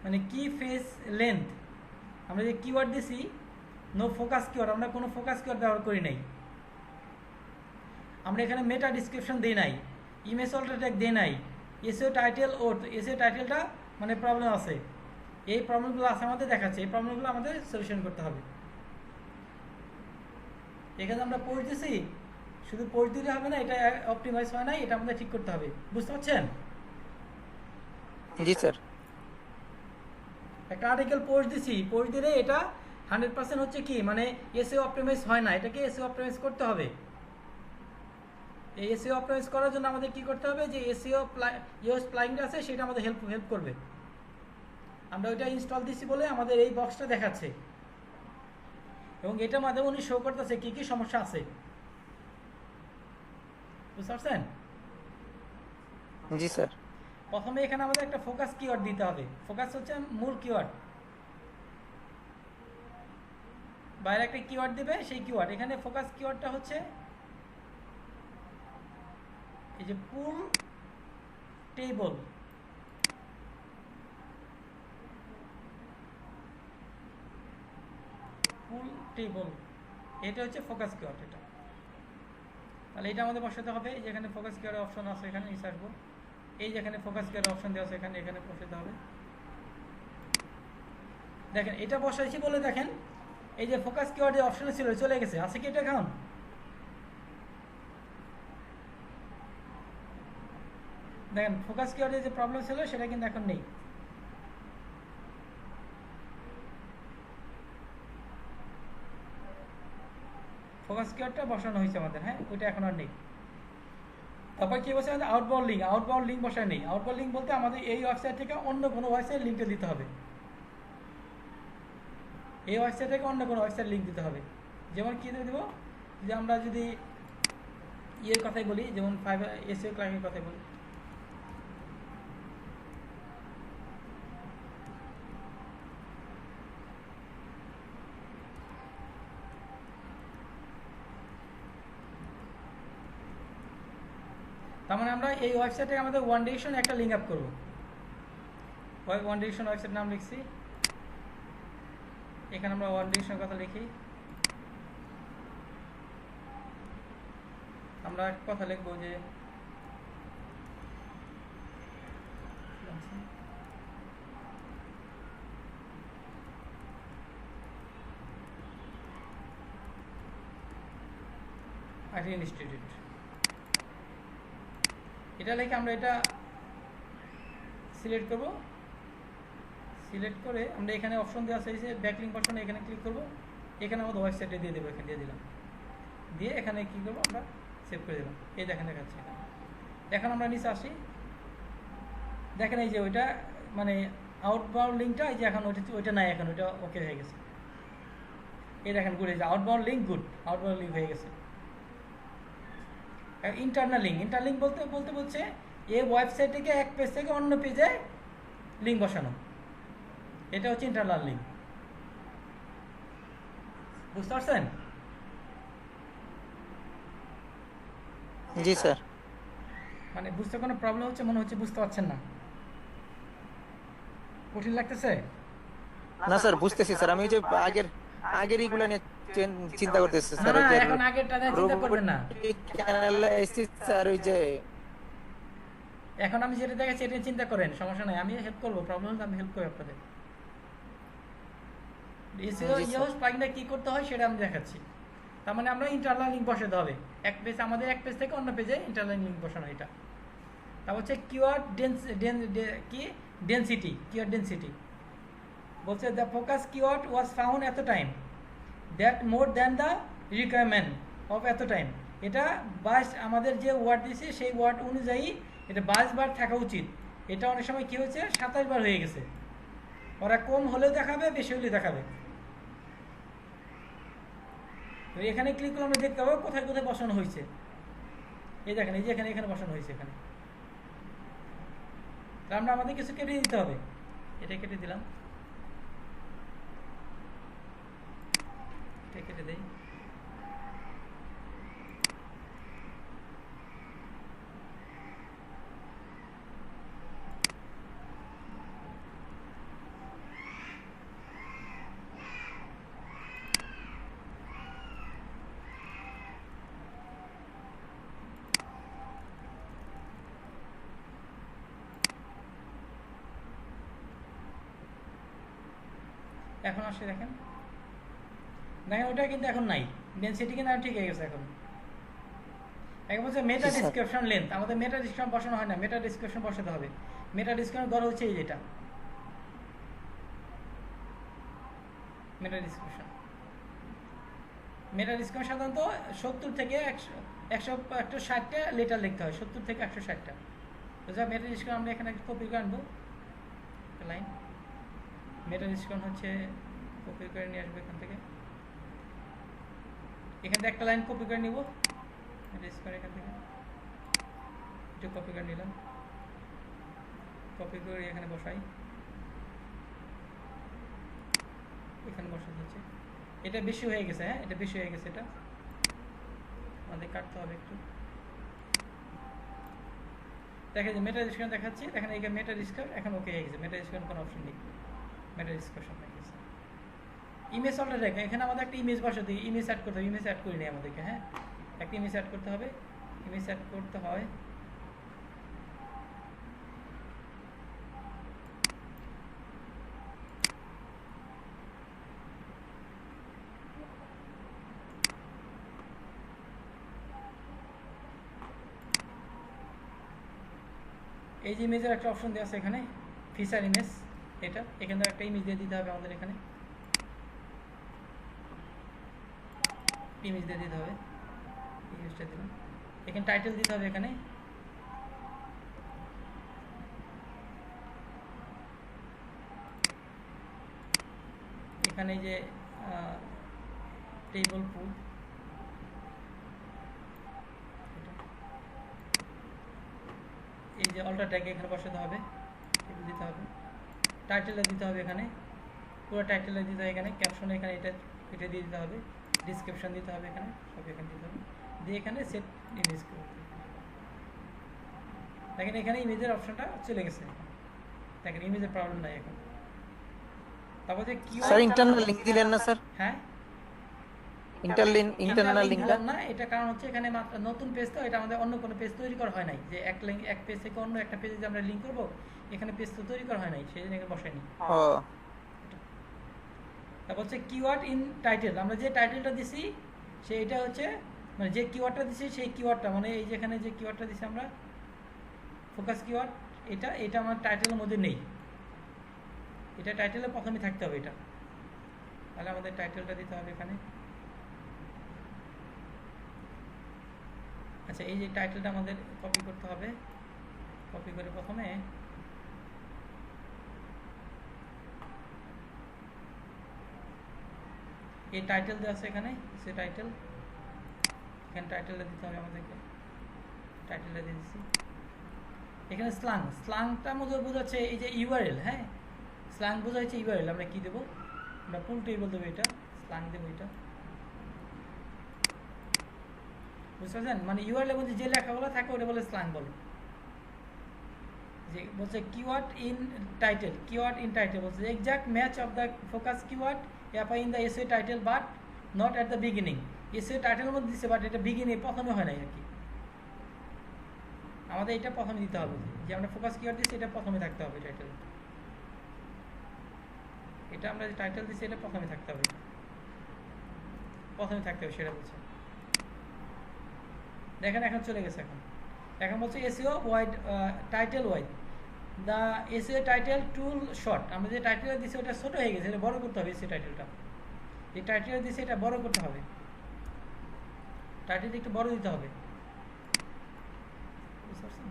মানে কি ফেস লেন্থ, আমরা যে কিওয়ার্ড দিছি নো ফোকাস কিওয়ার্ড, আমরা কোনো ফোকাস কিওয়ার্ড ব্যবহার করি নাই। আমরা এখানে মেটা ডিসক্রিপশন দিই নাই, ইমেজ অল্টার ট্যাগ দিই নাই, এসইও টাইটেল এসইও টাইটেলটা মানে প্রবলেম আছে, এই প্রবলেমগুলো আছে আমাদের দেখাচ্ছে, এই প্রবলেমগুলো আমাদের সলিউশন করতে হবে। এখানে আমরা পোস্ট দিছি, শুধু পোস্ট দিলে হবে না, এটা অপটিমাইজ হয় না, এটা আমাদের ঠিক করতে হবে। বুঝতে পারছেন?
জি স্যার।
একটা আর্টিকেল পোস্ট দিছি, পোস্ট দিলে এটা 100% হচ্ছে কি মানে এসইও অপটিমাইজ হয় না, এটাকে এসইও অপটিমাইজ করতে হবে। এই এসইও অপটিমাইজ করার জন্য আমাদের কি করতে হবে, যে এসইও ইউএস প্লাগইনটা আছে সেটা আমাদের হেল্প করবে। আমরা ওইটা ইনস্টল দিছি বলে আমাদের এই বক্সটা দেখাচ্ছে, এবং এটার মাধ্যমে উনি শো করতেছে কি কি সমস্যা আছে। বুঝতে পারছেন?
জি স্যার।
প্রথমে এখানে আমাদের একটা ফোকাস কিওয়ার্ড দিতে হবে, ফোকাস হচ্ছে মূল কিওয়ার্ড, বাইরে একটা কিওয়ার্ড দিবে, সেই কিওয়ার্ড এখানে ফোকাস কিওয়ার্ডটা হচ্ছে এই যে পুল টেবল, পুল টেবল, এটা হচ্ছে ফোকাস কিওয়ার্ড। এটা তাহলে এটা আমাদের বসাতে হবে, যেখানে ফোকাস কিওয়ার্ড অপশন আছে এখানে নিচে আসবো, এই যেখানে ফোকাস কিওয়ার্ড অপশন দেওয়া আছে এখানে বসাতে হবে। দেখেন এটা বসাইছি বলে দেখেন এই যে ফোকাস কিওয়ার্ডের অপশনে ছিল চলে গেছে, আছে কি এটা এখন? দেখেন ফোকাস কিওয়ার্ডের যে প্রবলেম ছিল সেটা কিন্তু এখন নেই। ফোকাস কিওয়ার্ডটা বসানো হয়েছে আমাদের, হ্যাঁ, ওইটা এখন আর নেই। তারপর কি বলছে আমাদের আউটবাউন্ড লিঙ্ক বসায় নেই। আউটবাউন্ড লিঙ্ক বলতে আমাদের এই ওয়েবসাইট থেকে অন্য কোনো ওয়েবসাইট লিঙ্কটা দিতে হবে, এই ওয়েবসাইট থেকে অন্য কোনো ওয়েবসাইট লিঙ্ক দিতে হবে। যেমন কী দেবো, যে আমরা যদি ইয়ের কথাই বলি, যেমন এসইও ক্লাইমের কথাই বলি, তার মানে আমরা এই ওয়েবসাইটে আমাদের ওয়ান ডিরেকশন একটা লিঙ্ক আপ করবো। ওয়ান ডিরেকশন ওয়েবসাইট নাম লিখছি, এখানে আমরা ওয়ান ডিরেকশনের কথা লিখি, আমরা কথা লিখবো যে আর্ট ইনস্টিটিউট, এটা লিখে আমরা এটা সিলেক্ট করব। সিলেক্ট করে আমরা এখানে অপশন দেওয়া আছে যে ব্যাকলিঙ্ক অপশন, এখানে ক্লিক করব। এখানে আমাদের ওয়েবসাইটে দিয়ে দেবো, এখানে দিয়ে দিলাম, দিয়ে এখানে কী করবো আমরা সেভ করে দিলাম। এই দেখেন দেখাচ্ছে এখানে। এখন আমরা নিচে আসি, দেখেন এই যে ওইটা মানে আউটবাউন্ড লিঙ্কটা এই যে এখন ওইটা নাই, এখন ওইটা ওকে হয়ে গেছে। এই দেখেন গুড, এই যে outbound link good, outbound link হয়ে গেছে। ইন্টারনাল লিঙ্ক, ইন্টারলিঙ্ক বলতে বলতে বলছে এই ওয়েবসাইট থেকে এক পেজ থেকে অন্য পেজে লিঙ্ক বসানো, এটা হচ্ছে ইন্টারনাল লিঙ্ক। বুঝতে পারছেন?
জি স্যার।
মানে বুঝতে কোনো প্রবলেম হচ্ছে মনে হচ্ছে, বুঝতে পারছেন না? কঠিন লাগতেছে?
না স্যার বুঝতেছি স্যার, আমি ওই যে আগের এগুলো নিয়ে চিন্তা করতেছি
না
স্যার।
না,
ওই যে
এখন আগেরটা নিয়ে চিন্তা করবেন না।
চ্যানেলে এসেছি স্যার, ওই যে
এখন আমি যেটা দেখাচ্ছি এটা নিয়ে চিন্তা করেন, সমস্যা নাই, আমি হেল্প করবো। প্রবলেম হলে আমি হেল্প করি আপনাদের। ইউএস প্লাগইনটা কি করতে হয় সেটা আমি দেখাচ্ছি। তার মানে আমরা ইন্টারনাল লিঙ্ক বসাতে হবে, এক পেজ আমাদের এক পেজ থেকে অন্য পেজে ইন্টারনাল লিঙ্ক বসানো। এটা তারপর হচ্ছে কিওয়ার্ড ডেনসিটি, কিওয়ার্ড ডেনসিটি বলছে the focus keyword was found eight time that more than the requirement of eight time. এটা 22 আমাদের যে ওয়ার্ড দিয়েছে সেই ওয়ার্ড অনুযায়ী এটা 22 বার থাকা উচিত। এটা অনেক সময় কী হয়েছে 27 বার হয়ে গেছে। ওরা কম হলেও দেখাবে, বেশি হলেও দেখাবে। তো এখানে ক্লিক করলে আমরা দেখতে পাবো কোথায় কোথায় বসানো হয়েছে। এই দেখেন, এই যে এখানে এখানে বসানো হয়েছে এখানে। তা আমরা আমাদের কিছু কেটে দিতে হবে, এটা কেটে দিলাম, এটা কেটে দেই। এখন আসে দেখেন, দেখেন ওটা কিন্তু এখন নাই, ডেনসিটি কিন্তু ঠিক হয়ে গেছে। এখন বলছে মেটা ডিসক্রিপশন লেন্থ, আমাদের মেটা ডিসক্রিপশন বসানো হয় না, মেটা ডিসক্রিপশন বসাতে হবে। মেটা ডিসক্রিপশন গড় হচ্ছে এই যেটা মেটা ডিসক্রিপশন। মেটা ডিসক্রিপশন সাধারণত 70 থেকে 160টা লেটার লিখতে হয়, 70 থেকে 160টা। বুঝা? মেটা ডিসক্রিপশন আমরা এখানে কপি করে আনবো লাইন। মেটা ডিসক্রিপশন হচ্ছে কপি করে নিয়ে আসবো এখান থেকে, এখান থেকে একটা লাইন কপি করে নিব, এখান থেকে একটু কপি করে নিলাম, কপি করে এখানে বসাই, এখানে বসা যাচ্ছে। এটা বেশি হয়ে গেছে, হ্যাঁ এটা বেশি হয়ে গেছে, এটা আমাদের কাটতে হবে একটু। দেখা যায় মেটা ডিসক্রিপশন দেখাচ্ছি, দেখেন এই মেটা ডিসক্রিপশন এখন ওকে হয়ে গেছে, মেটা ডিসক্রিপশন কোনো অপশন নেই, মেটা ডিসক্রিপশন হয়ে গেছে। ইমেজ অলরেডি দেখেন, এখানে আমাদের একটা ইমেজ বসাতে, ইমেজ অ্যাড করতে হবে, ইমেজ অ্যাড করিনি আমাদেরকে, হ্যাঁ একটা ইমেজ অ্যাড করতে হবে। ইমেজ অ্যাড করতে হয়, এই যে ইমেজের একটা অপশন দেওয়া আছে এখানে, ফিচার ইমেজ, এটা এখানে একটা ইমেজ দিয়ে দিতে হবে আমাদের, এখানে ইমেজ দিয়ে দিতে হবে, ইমেজটা দিলাম। এখানে টাইটেল দিতে হবে, এখানে এখানে যে টেবল ফুড, এই যে অল্টার ট্যাগ এখানে বসাতে হবে, টেবিল দিতে হবে, টাইটেলটা দিতে হবে এখানে, পুরো টাইটেলটা দিতে হবে এখানে, ক্যাপশন এখানে এটা দিয়ে দিতে হবে, ডিসক্রিপশন দিতে হবে এখানে, সব এখানে দিতে হবে, দিয়ে এখানে সেট ইমেজ করতে হবে। দেখেন এখানে ইমেজের অপশনটা চলে গেছে, দেখেন ইমেজের প্রবলেম নাই এখন। তারপর যে কি
স্যার ইন্টারনাল লিংক দিলেন না স্যার?
হ্যাঁ
ইন্টারনাল লিংকটা
না, এটা কারণ হচ্ছে এখানে মাত্র নতুন পেজ, তো এটা আমাদের অন্য কোনো পেজ তৈরি করা হয় নাই, যে এক পেজ থেকে অন্য একটা পেজে যে আমরা লিংক করব, এখানে পেজ তো তৈরি করা হয় নাই, সেই জন্য এখানে বসাইনি।
ও
তারপর হচ্ছে কিওয়ার্ড ইন টাইটেল, আমরা যে টাইটেলটা দিছি সেইটা হচ্ছে মানে যে কিওয়ার্ডটা দিছি সেই কিওয়ার্ডটা, মানে এই যেখানে যে কিওয়ার্ডটা দিছি আমরা ফোকাস কিওয়ার্ড, এটা আমার টাইটেলের মধ্যে নেই, এটা টাইটেলে প্রথমে থাকতে হবে এটা। তাহলে আমাদের টাইটেলটা দিতে হবে এখানে। আচ্ছা, এই যে টাইটেলটা আমাদের কপি করতে হবে। কপি করে প্রথমে এই টাইটেল দেওয়া আছে এখানে, সে টাইটেল, এখানে টাইটেলটা দিতে হবে আমাদেরকে। টাইটেলটা দিয়ে দিচ্ছি। এখানে স্ল্যাংটার মধ্যে বোঝাচ্ছে এই যে ইউআরএল। হ্যাঁ, স্ল্যাং বোঝা হচ্ছে ইউআরএল। আমরা কি দেবো? আমরা ফুল টেবিল দেবো, এটা স্ল্যাং দেবো এটা। বুঝতে পারছেন? মানে ইউআরএল এর মধ্যে যে লেখাগুলো থাকে ওটা বলে স্ল্যাং বলে। যে বলছে keyword in title, keyword in title বলছে exact match of the focus keyword appear in the SEO title but not at the beginning. SEO টাইটেলের মধ্যে দিচ্ছে, বাট এটা বিগিনিং প্রথমে হয় নাই আর কি। আমাদের এটা প্রথমে দিতে হবে, যে আমরা ফোকাস কিওয়ার্ড দিচ্ছি এটা প্রথমে থাকতে হবে টাইটেল। এটা আমরা যে টাইটেল দিচ্ছি এটা প্রথমে থাকতে হবে, প্রথমে থাকতে হবে সেটা বলছে। দেখেন এখন চলে গেছে। এখন বলছে SEO wide title wide the SEO title tool short. আমরা যে টাইটেলটা দিচ্ছি ওটা ছোট হয়ে গেছে, এটা বড় করতে হবে। এসইও টাইটেলটা, যে টাইটেলটা দিচ্ছি এটা বড় করতে হবে, টাইটেলটা একটু বড় দিতে হবে। বুঝতে পারছেন?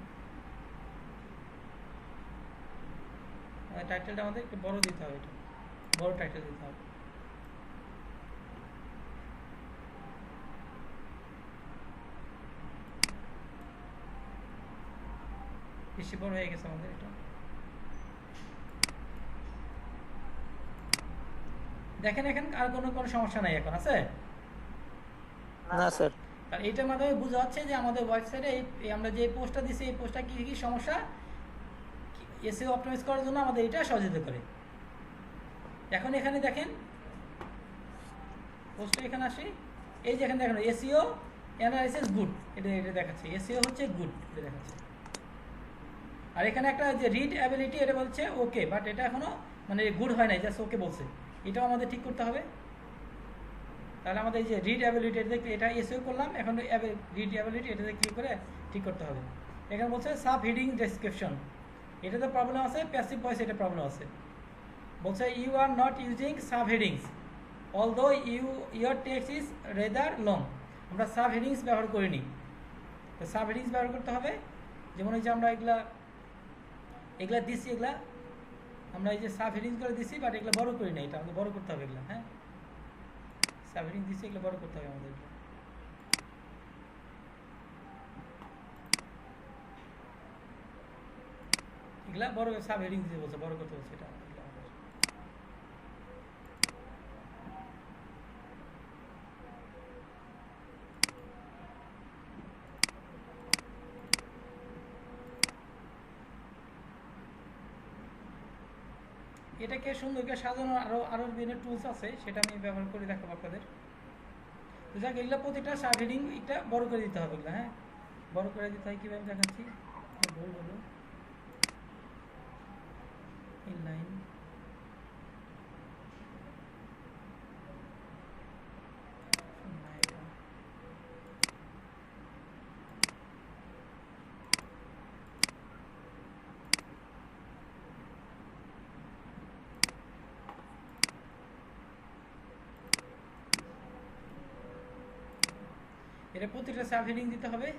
টাইটেলটা আমাদের একটু বড় দিতে হবে, এটা বড় টাইটেল দিতে হবে। বেশি বড় হয়ে গেছে আমাদের এটা। দেখেন এখন আর কোনো সমস্যা নাই এখন আছে
না স্যার।
আর এটার মাধ্যমে বোঝা যাচ্ছে যে আমাদের ওয়েবসাইটে এই আমরা যে পোস্টটা দিছি এই পোস্টটা কি কি সমস্যা এসইও অপটিমাইজ করার জন্য আমাদের এটা সহযোগিতা করে। এখন এখানে দেখেন পোস্টে এখানে আসি, এই যে এখানে দেখেন এসইও অ্যানালাইসিস গুড, এটা দেখাচ্ছে এসইও হচ্ছে গুড, এটা দেখাচ্ছে। আর এখানে একটা যে রিড অ্যাবিলিটি এটা বলছে ওকে, বাট এটা এখনো মানে গুড হয় নাই, জাস্ট ওকে বলছে। এটাও আমাদের ঠিক করতে হবে। তাহলে আমাদের এই যে রিড অ্যাবিলিটি এটা এসইও করলাম, এখন রিড অ্যাবিলিটি এটাতে ক্লিক করে ঠিক করতে হবে। এখানে বলছে সাব হেডিং ডেসক্রিপশন, এটাতে প্রবলেম আছে। প্যাসিভ ভয়েস এটা প্রবলেম আছে। বলছে you are not using sub headings although your text is rather long. আমরা সাব হেডিংস ব্যবহার করিনি, তো সাব হেডিংস ব্যবহার করতে হবে। যেমন এই যে আমরা এগুলা দিচ্ছি, এগুলা আমরা এই যে সাব হেডিংস করে দিচ্ছি, বাট এগুলো বড় করি না, এটা আমাদের বড় করতে হবে এগুলা। হ্যাঁ, সাব হেডিং দিচ্ছি, এগুলো বড় করতে হবে আমাদের। এগুলা বড় সাব হেডিং দিতে বলছে, বড় করতে বলছে এটা। এটাকে সুন্দর করে সাজানোর আরো বিভিন্ন টুলস আছে, সেটা আমি ব্যবহার করে দেখাবো আপনাদের। তো যাক, এগুলো প্রতিটা সাব হেডিং এটা বড় করে দিতে হবে এগুলো। হ্যাঁ, বড় করে দিতে হয় কীভাবে দেখাচ্ছি। ভুল হলো ইনলাইন, এটা প্রতিটা সাব হেডিং দিতে হবে।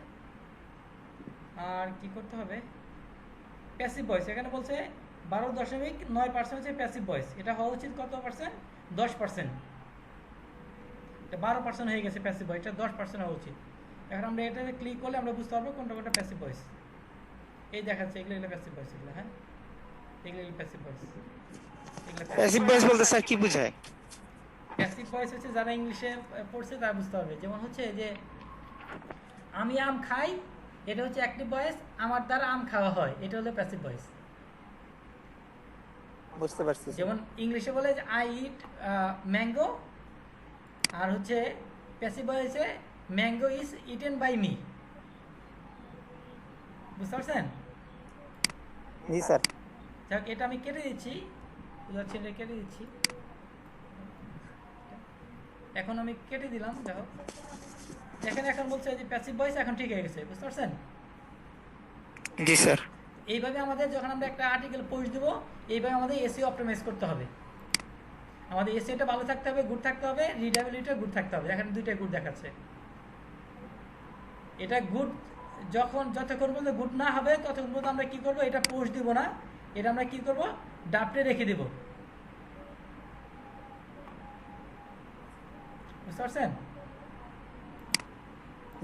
আর কি করতে হবে, প্যাসিভ ভয়েস এখানে বলছে 12.9% হচ্ছে প্যাসিভ ভয়েস। এটা হওয়া উচিত কত পার্সেন্ট? 10%। এটা 12% হয়ে গেছে প্যাসিভ ভয়েস, এটা 10% হওয়া উচিত। এখন আমরা এটাতে ক্লিক করলে আমরা বুঝতে পারবো কোনটা প্যাসিভ ভয়েস। এই দেখাচ্ছে এগুলো প্যাসিভ ভয়েস, এগুলো। হ্যাঁ, এগুলো প্যাসিভ ভয়েস।
প্যাসিভ ভয়েস বলতে স্যার কি বোঝায়?
প্যাসিভ ভয়েস হচ্ছে যারা ইংলিশে পড়ছে তারা বুঝতে পারবে। যেমন হচ্ছে যে আমি আম খাই, এটা হচ্ছে অ্যাক্টিভ ভয়েস। আমার দ্বারা আম খাওয়া হয়, এটা হলো প্যাসিভ ভয়েস।
বুঝতে পারছি।
যেমন ইংলিশে বলে যে আই ইট ম্যাঙ্গো, আর হচ্ছে প্যাসিভ ভয়েসে mango is eaten by me. বুঝতে পারছেন?
জি স্যার।
যাক, এটা আমি কেটে দিচ্ছি, কেটে দিচ্ছি। এখন আমি কেটে দিলাম, দেখো দেখেন এখন বলছে যে প্যাসিভ ভয়েস এখন ঠিক হয়ে গেছে, বুঝতে পারছেন?
জি স্যার।
এইভাবে আমাদের যখন আমরা একটা আর্টিকেল পোস্ট দেবো, এইভাবে আমাদের এসইও অপটিমাইজ করতে হবে। আমাদের এসইওটা ভালো থাকতে হবে, গুড থাকতে হবে, রিডেবিলিটিও গুড থাকতে হবে। এখানে দুইটাই গুড দেখাচ্ছে। এটা গুড যতক্ষণ পর্যন্ত গুড না হবে ততক্ষণ পর্যন্ত আমরা কি করব, এটা পোস্ট দিব না, এটা আমরা কি করব, ড্রাফটে রেখে দেব। বুঝতে পারছেন?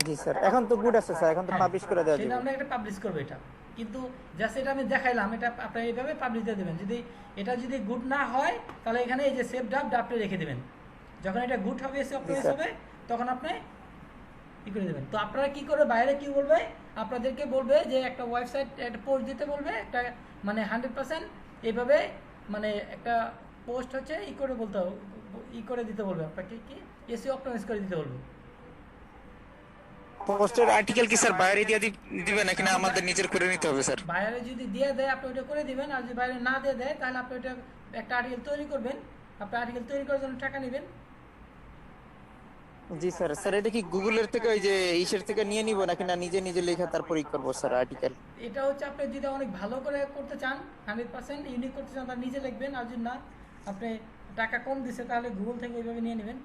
জি স্যার, এখন তো গুড আছে স্যার, এখন তো
হ্যাঁ,
পাবলিশ করে দেওয়া
সেটা
যাবে।
আমরা এটা পাবলিশ করবো। এটা কিন্তু জাস্ট এটা আমি দেখাইলাম, এটা আপনারা এইভাবে পাবলিশ দিয়ে দেবেন। যদি এটা যদি গুড না হয় তাহলে এখানে এই যে সেভ ড্রাফটে রেখে দেবেন। যখন এটা গুড হবে, এসে অপটিমাইজ হবে, তখন আপনি কি করে দেবেন। তো আপনারা কি করবে, বাইরে কি বলবে, আপনাদেরকে বলবে যে একটা ওয়েবসাইট একটা পোস্ট দিতে বলবে, একটা মানে 100% এইভাবে মানে একটা পোস্ট হচ্ছে ই করে বলতে হবে, ই করে দিতে বলবে আপনাকে, কি এসি অপটিমাইজ করে দিতে বলবে।
পোস্টের আর্টিকেল কি স্যার বাইরে দিয়ে দিবে নাকি না আমাদের নিজের করে নিতে হবে স্যার?
বাইরে যদি দিয়ে দেয় আপনি ওটা করে দিবেন, আর যদি বাইরে না দিয়ে দেয় তাহলে আপনি ওটা একটা আর্টিকেল তৈরি করবেন। আপনি আর্টিকেল তৈরি করার জন্য টাকা নেবেন।
জি স্যার। স্যার এটা কি গুগলের থেকে ওই যে ইসের থেকে নিয়ে নিব নাকি না নিজে নিজে লেখা তারপরেই করবো স্যার আর্টিকেল?
এটা হচ্ছে আপনি যদি অনেক ভালো করে করতে চান, 100% ইউনিক করতে চান, তাহলে নিজে লিখবেন। আর যদি না, আপনি টাকা কম দিছে তাহলে গুগল থেকে ওইভাবে নিয়ে নেবেন।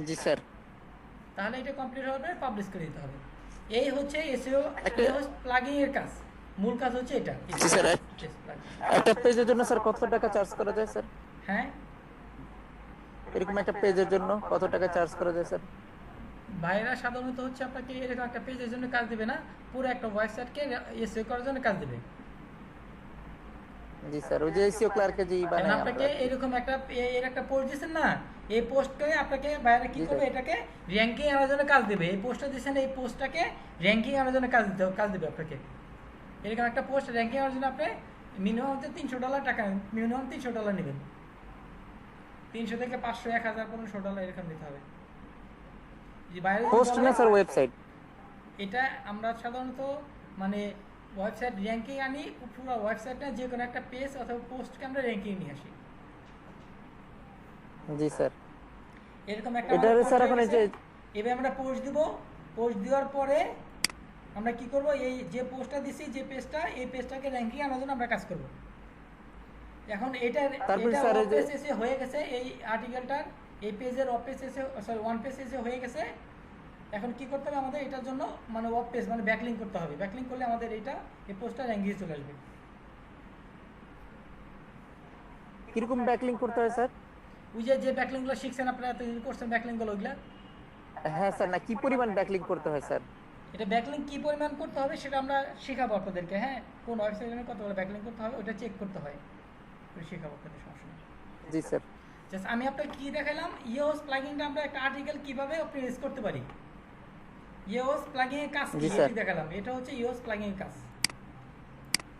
জি স্যার।
তাহলে এটা কমপ্লিট হওয়ার পরে পাবলিশ করে দিতে হবে। এই হচ্ছে এসইও প্লাগইন এর কাজ। মূল কাজ হচ্ছে এটা।
জি স্যার। একটা পেজের জন্য স্যার কত টাকা চার্জ করা যায় স্যার?
হ্যাঁ,
এরকম একটা পেজের জন্য কত টাকা চার্জ করা যায় স্যার?
ভাইরা সাধারণত হচ্ছে আপনাকে এরকম একটা পেজের জন্য কাজ দেবে না, পুরো একটা ওয়েবসাইটকে এসইও করার জন্য কাজ দেবে।
জি স্যার, ওই যে এসইও ক্লার্কে যে
কারণ
বানায়
আপনাকে এরকম একটা এর একটা পোস্ট দিচ্ছেন না, এই পোস্টকে আপনাকে বাইরে কি করবে, এটাকে র্যাঙ্কিং আনার জন্য কাজ দেবে। এই পোস্টটা দিচ্ছেন, এই পোস্টটাকে র্যাঙ্কিং আনার জন্য কাজ দেবে আপনাকে। এরকম একটা পোস্ট র্যাঙ্কিং আনার জন্য আপনি মিনিমাম হচ্ছে $300 টাকা, মিনিমাম $300 নেবেন। 300 থেকে 500, 1000, $1500 এরকম নিতে হবে। যে বাইরে
পোস্ট না স্যার, ওয়েবসাইট?
এটা আমরা সাধারণত মানে ওয়েবসাইট র্যাঙ্কিং আনি, পুরো ওয়েবসাইটটা যে কোনো একটা পেজ অথবা পোস্টকে আমরা র্যাঙ্কিং নিয়ে আসি।
জি স্যার।
এরকম একটা
এটা স্যার এখন এই যে
এবার আমরা পোস্ট দিব, পোস্ট দেওয়ার পরে আমরা কি করব, এই যে পোস্টটা দিছি, যে পেজটা, এই পেজটাকে র্যাঙ্কিং আনার জন্য আমরা কাজ করব। এখন এটা
তারপর
এটা
স্যার এই
অফ
যে
পেজ এসে হয়ে গেছে, এই আর্টিকেলটার এই পেজের অফ পেজ এসে, সরি, ওয়ান পেজ এসে হয়ে গেছে। এখন কি করতে হবে আমাদের, এটার জন্য মানে অফ পেজ মানে ব্যাকলিং করতে হবে। ব্যাকলিং করলে আমাদের এটা এই পোস্টটা র্যাঙ্কিং চলে আসবে।
কিরকম ব্যাকলিং করতে হয় স্যার?
ওই যে ব্যাকলিংগুলো শিখছেন আপনারা, এতদিন করছেন ব্যাকলিংগুলো, ওইগুলা।
হ্যাঁ স্যার, না কি পরিমাণ ব্যাকলিং করতে হয় স্যার?
এটা ব্যাকলিং কি পরিমাণ করতে হবে সেটা আমরা শেখাবো আপনাদেরকে। হ্যাঁ, কোন ওয়েবসাইটে কতগুলো ব্যাকলিং করতে হবে ওটা চেক করতে হয়, ওটা শেখাবো আপনাদের, সমস্যা নেই।
জি স্যার।
জাস্ট আমি আপনাকে কি দেখালাম, ইওস প্লাগইনটা আমরা একটা আর্টিকেল কিভাবে অপটিমাইজ করতে পারি, ইওস প্লাগইন এর কাজ কি এটি দেখালাম। এটা হচ্ছে ইওস প্লাগইন এর কাজ।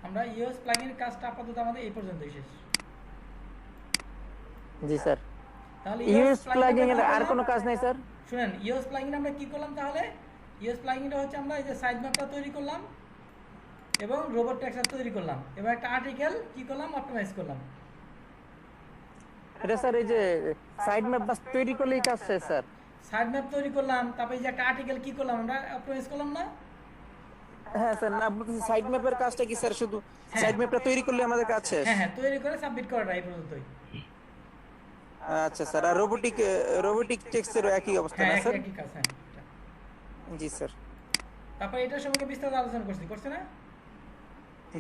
আমরা ইওস প্লাগইন এর কাজটা আপাতত আমাদের এই পর্যন্তই শেষ।
জি স্যার।
তাহলে
ইউএস প্লাগইন এর আর কোনো কাজ নাই স্যার?
শুনেন, ইওস প্লাগইন আমরা কি করলাম তাহলে, ইওস প্লাগইনটা হচ্ছে আমরা এই যে সাইড ম্যাপটা তৈরি করলাম এবং রোবট টেক্সচার তৈরি করলাম, এবং একটা আর্টিকেল কি করলাম, অপটিমাইজ করলাম।
এটা স্যার এই যে সাইড ম্যাপ বাস তৈরি করলেই কাজ শেষ স্যার?
সাইড ম্যাপ তৈরি করলাম, তারপরে এই যে একটা আর্টিকেল কি করলাম, আমরা অপটিমাইজ করলাম না?
হ্যাঁ স্যার, না বলতেছি সাইড ম্যাপের কাজটা কি স্যার শুধু সাইড ম্যাপটা তৈরি করলে আমাদের কাজ শেষ?
হ্যাঁ হ্যাঁ, তৈরি করে সাবমিট করাটা এই পর্যন্তই।
আচ্ছা স্যার, আর রোবোটিক টেক্সটেরও একই অবস্থা
হ্যাঁ,
না স্যার?
একই কাজ। হ্যাঁ, এটা।
জি স্যার।
তারপরে এটার সম্পর্কে বিস্তারিত আলোচনা করছে না?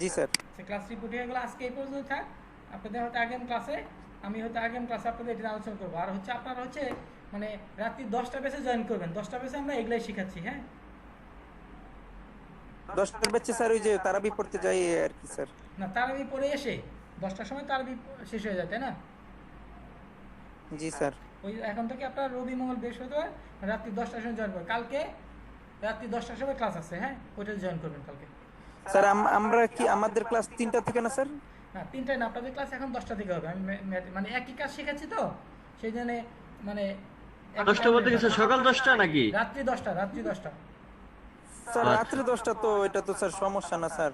জি স্যার।
সে ক্লাস রিপোর্ট হয়ে গেলো, আজকে এই পর্যন্ত থাক। আপনাদের হয়তো আগামী ক্লাসে আপনাদের এটা আলোচনা করবো। আর হচ্ছে আপনারা হচ্ছে মানে রাত্রি 10টা বেসে জয়েন করবেন। 10টা বেসে আমরা এগুলাই শিখাচ্ছি। হ্যাঁ,
10টার ব্যাচে স্যার ওই যে তারাবি পড়তে যাই আর কি স্যার?
না, তারাবি পড়ে এসে 10টার সময় তারাবি শেষ হয়ে যায়, তাই না?
জি স্যার।
ওই এখন থেকে আপনার রবি, মঙ্গল, বৃহস্পতিবার রাত্রি 10টার সময় জয়েন করবেন। কালকে রাত্রি 10টার সময় ক্লাস আছে। হ্যাঁ, ওইটা জয়েন করবেন কালকে।
স্যার আমরা কি আমাদের ক্লাস 3টা থেকে না স্যার?
না, 3টায় না, আপনাদের ক্লাস এখন 10টা থেকে হবে। আমি মানে একই কাজ শেখাচ্ছি তো, সেই জন্য মানে
10টা বলতে গেছে সকাল 10টা নাকি?
রাত্রি 10টা।
স্যার রাত্রি 10টা তো এটা তো স্যার সমস্যা না স্যার?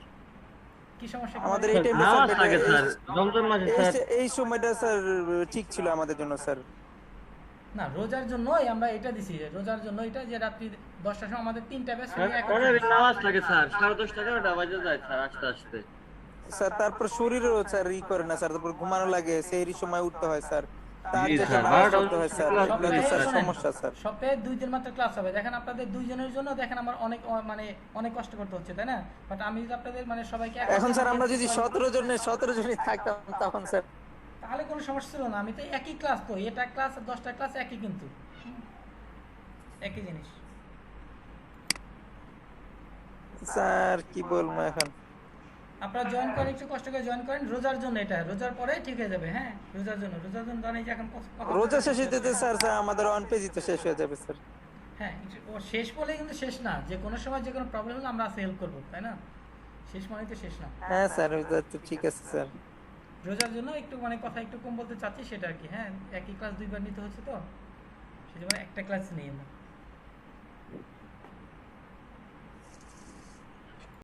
কি সমস্যা?
আমাদের এই টাইমে
নামাজ থাকে স্যার, রমজান মাসে স্যার।
এই সময়টা স্যার ঠিক ছিল আমাদের জন্য স্যার।
না রোজার জন্যই আমরা এটা দিছি, রোজার জন্য এটা যে রাত্রি 10টার সময় আমাদের 3টা ব্যাচ
নামাজ লাগে স্যার 10:30 টাকা ওটা বাজে যায় স্যার আসতে আসতে।
স্যার তারপর শরীরও স্যার করে না স্যার, তারপর ঘুমানো লাগে, সেই সময় উঠতে হয় স্যার, তার
জি
যেটা
স্যার,
নামাজ
12টা
পড়তে হয় স্যার,
ক্লাস
এগুলো তো
নেই
স্যার
স্যার।
সমস্যা স্যার।
সপ্তাহে 2 দিন মাত্র ক্লাস হবে, দেখেন আপনাদের দুইজনের জন্য দেখেন আমার অনেক মানে অনেক কষ্ট করতে হচ্ছে, তাই না? বাট আমি যদি আপনাদের মানে সবাইকে
এখন স্যার আমরা যদি 17 জনই থাকতাম তখন স্যার
তাহলে কোনো সমস্যা ছিল না। আমি তো একই ক্লাস, তো এটা ক্লাস আর 10টা ক্লাস একই, কিন্তু একই জিনিস।
স্যার কি বলবো এখন।
আপনারা জয়েন করেন, একটু কষ্ট করে জয়েন করেন, রোজার জন্য এটা, রোজার পরে ঠিক হয়ে যাবে। হ্যাঁ রোজার জন্য ধরেন এই যে এখন
রোজা শেষ হইতে স্যার স্যার আমাদের অন পেজই তো শেষ হয়ে যাবে স্যার।
হ্যাঁ ও শেষ বলে কিন্তু শেষ না, যে কোনো সময় যে কোনো প্রবলেম হলে আমরা হেল্প করবো, তাই না? শেষ মানে তো শেষ না।
হ্যাঁ স্যার ওইটা তো ঠিক আছে স্যার।
রোজার জন্য একটু মানে কথা একটু কম বলতে চাচ্ছি, সেটা আর কি। হ্যাঁ একই ক্লাস 2বার নিতে হচ্ছে, তো সেটা মানে একটা ক্লাস নেই আমরা।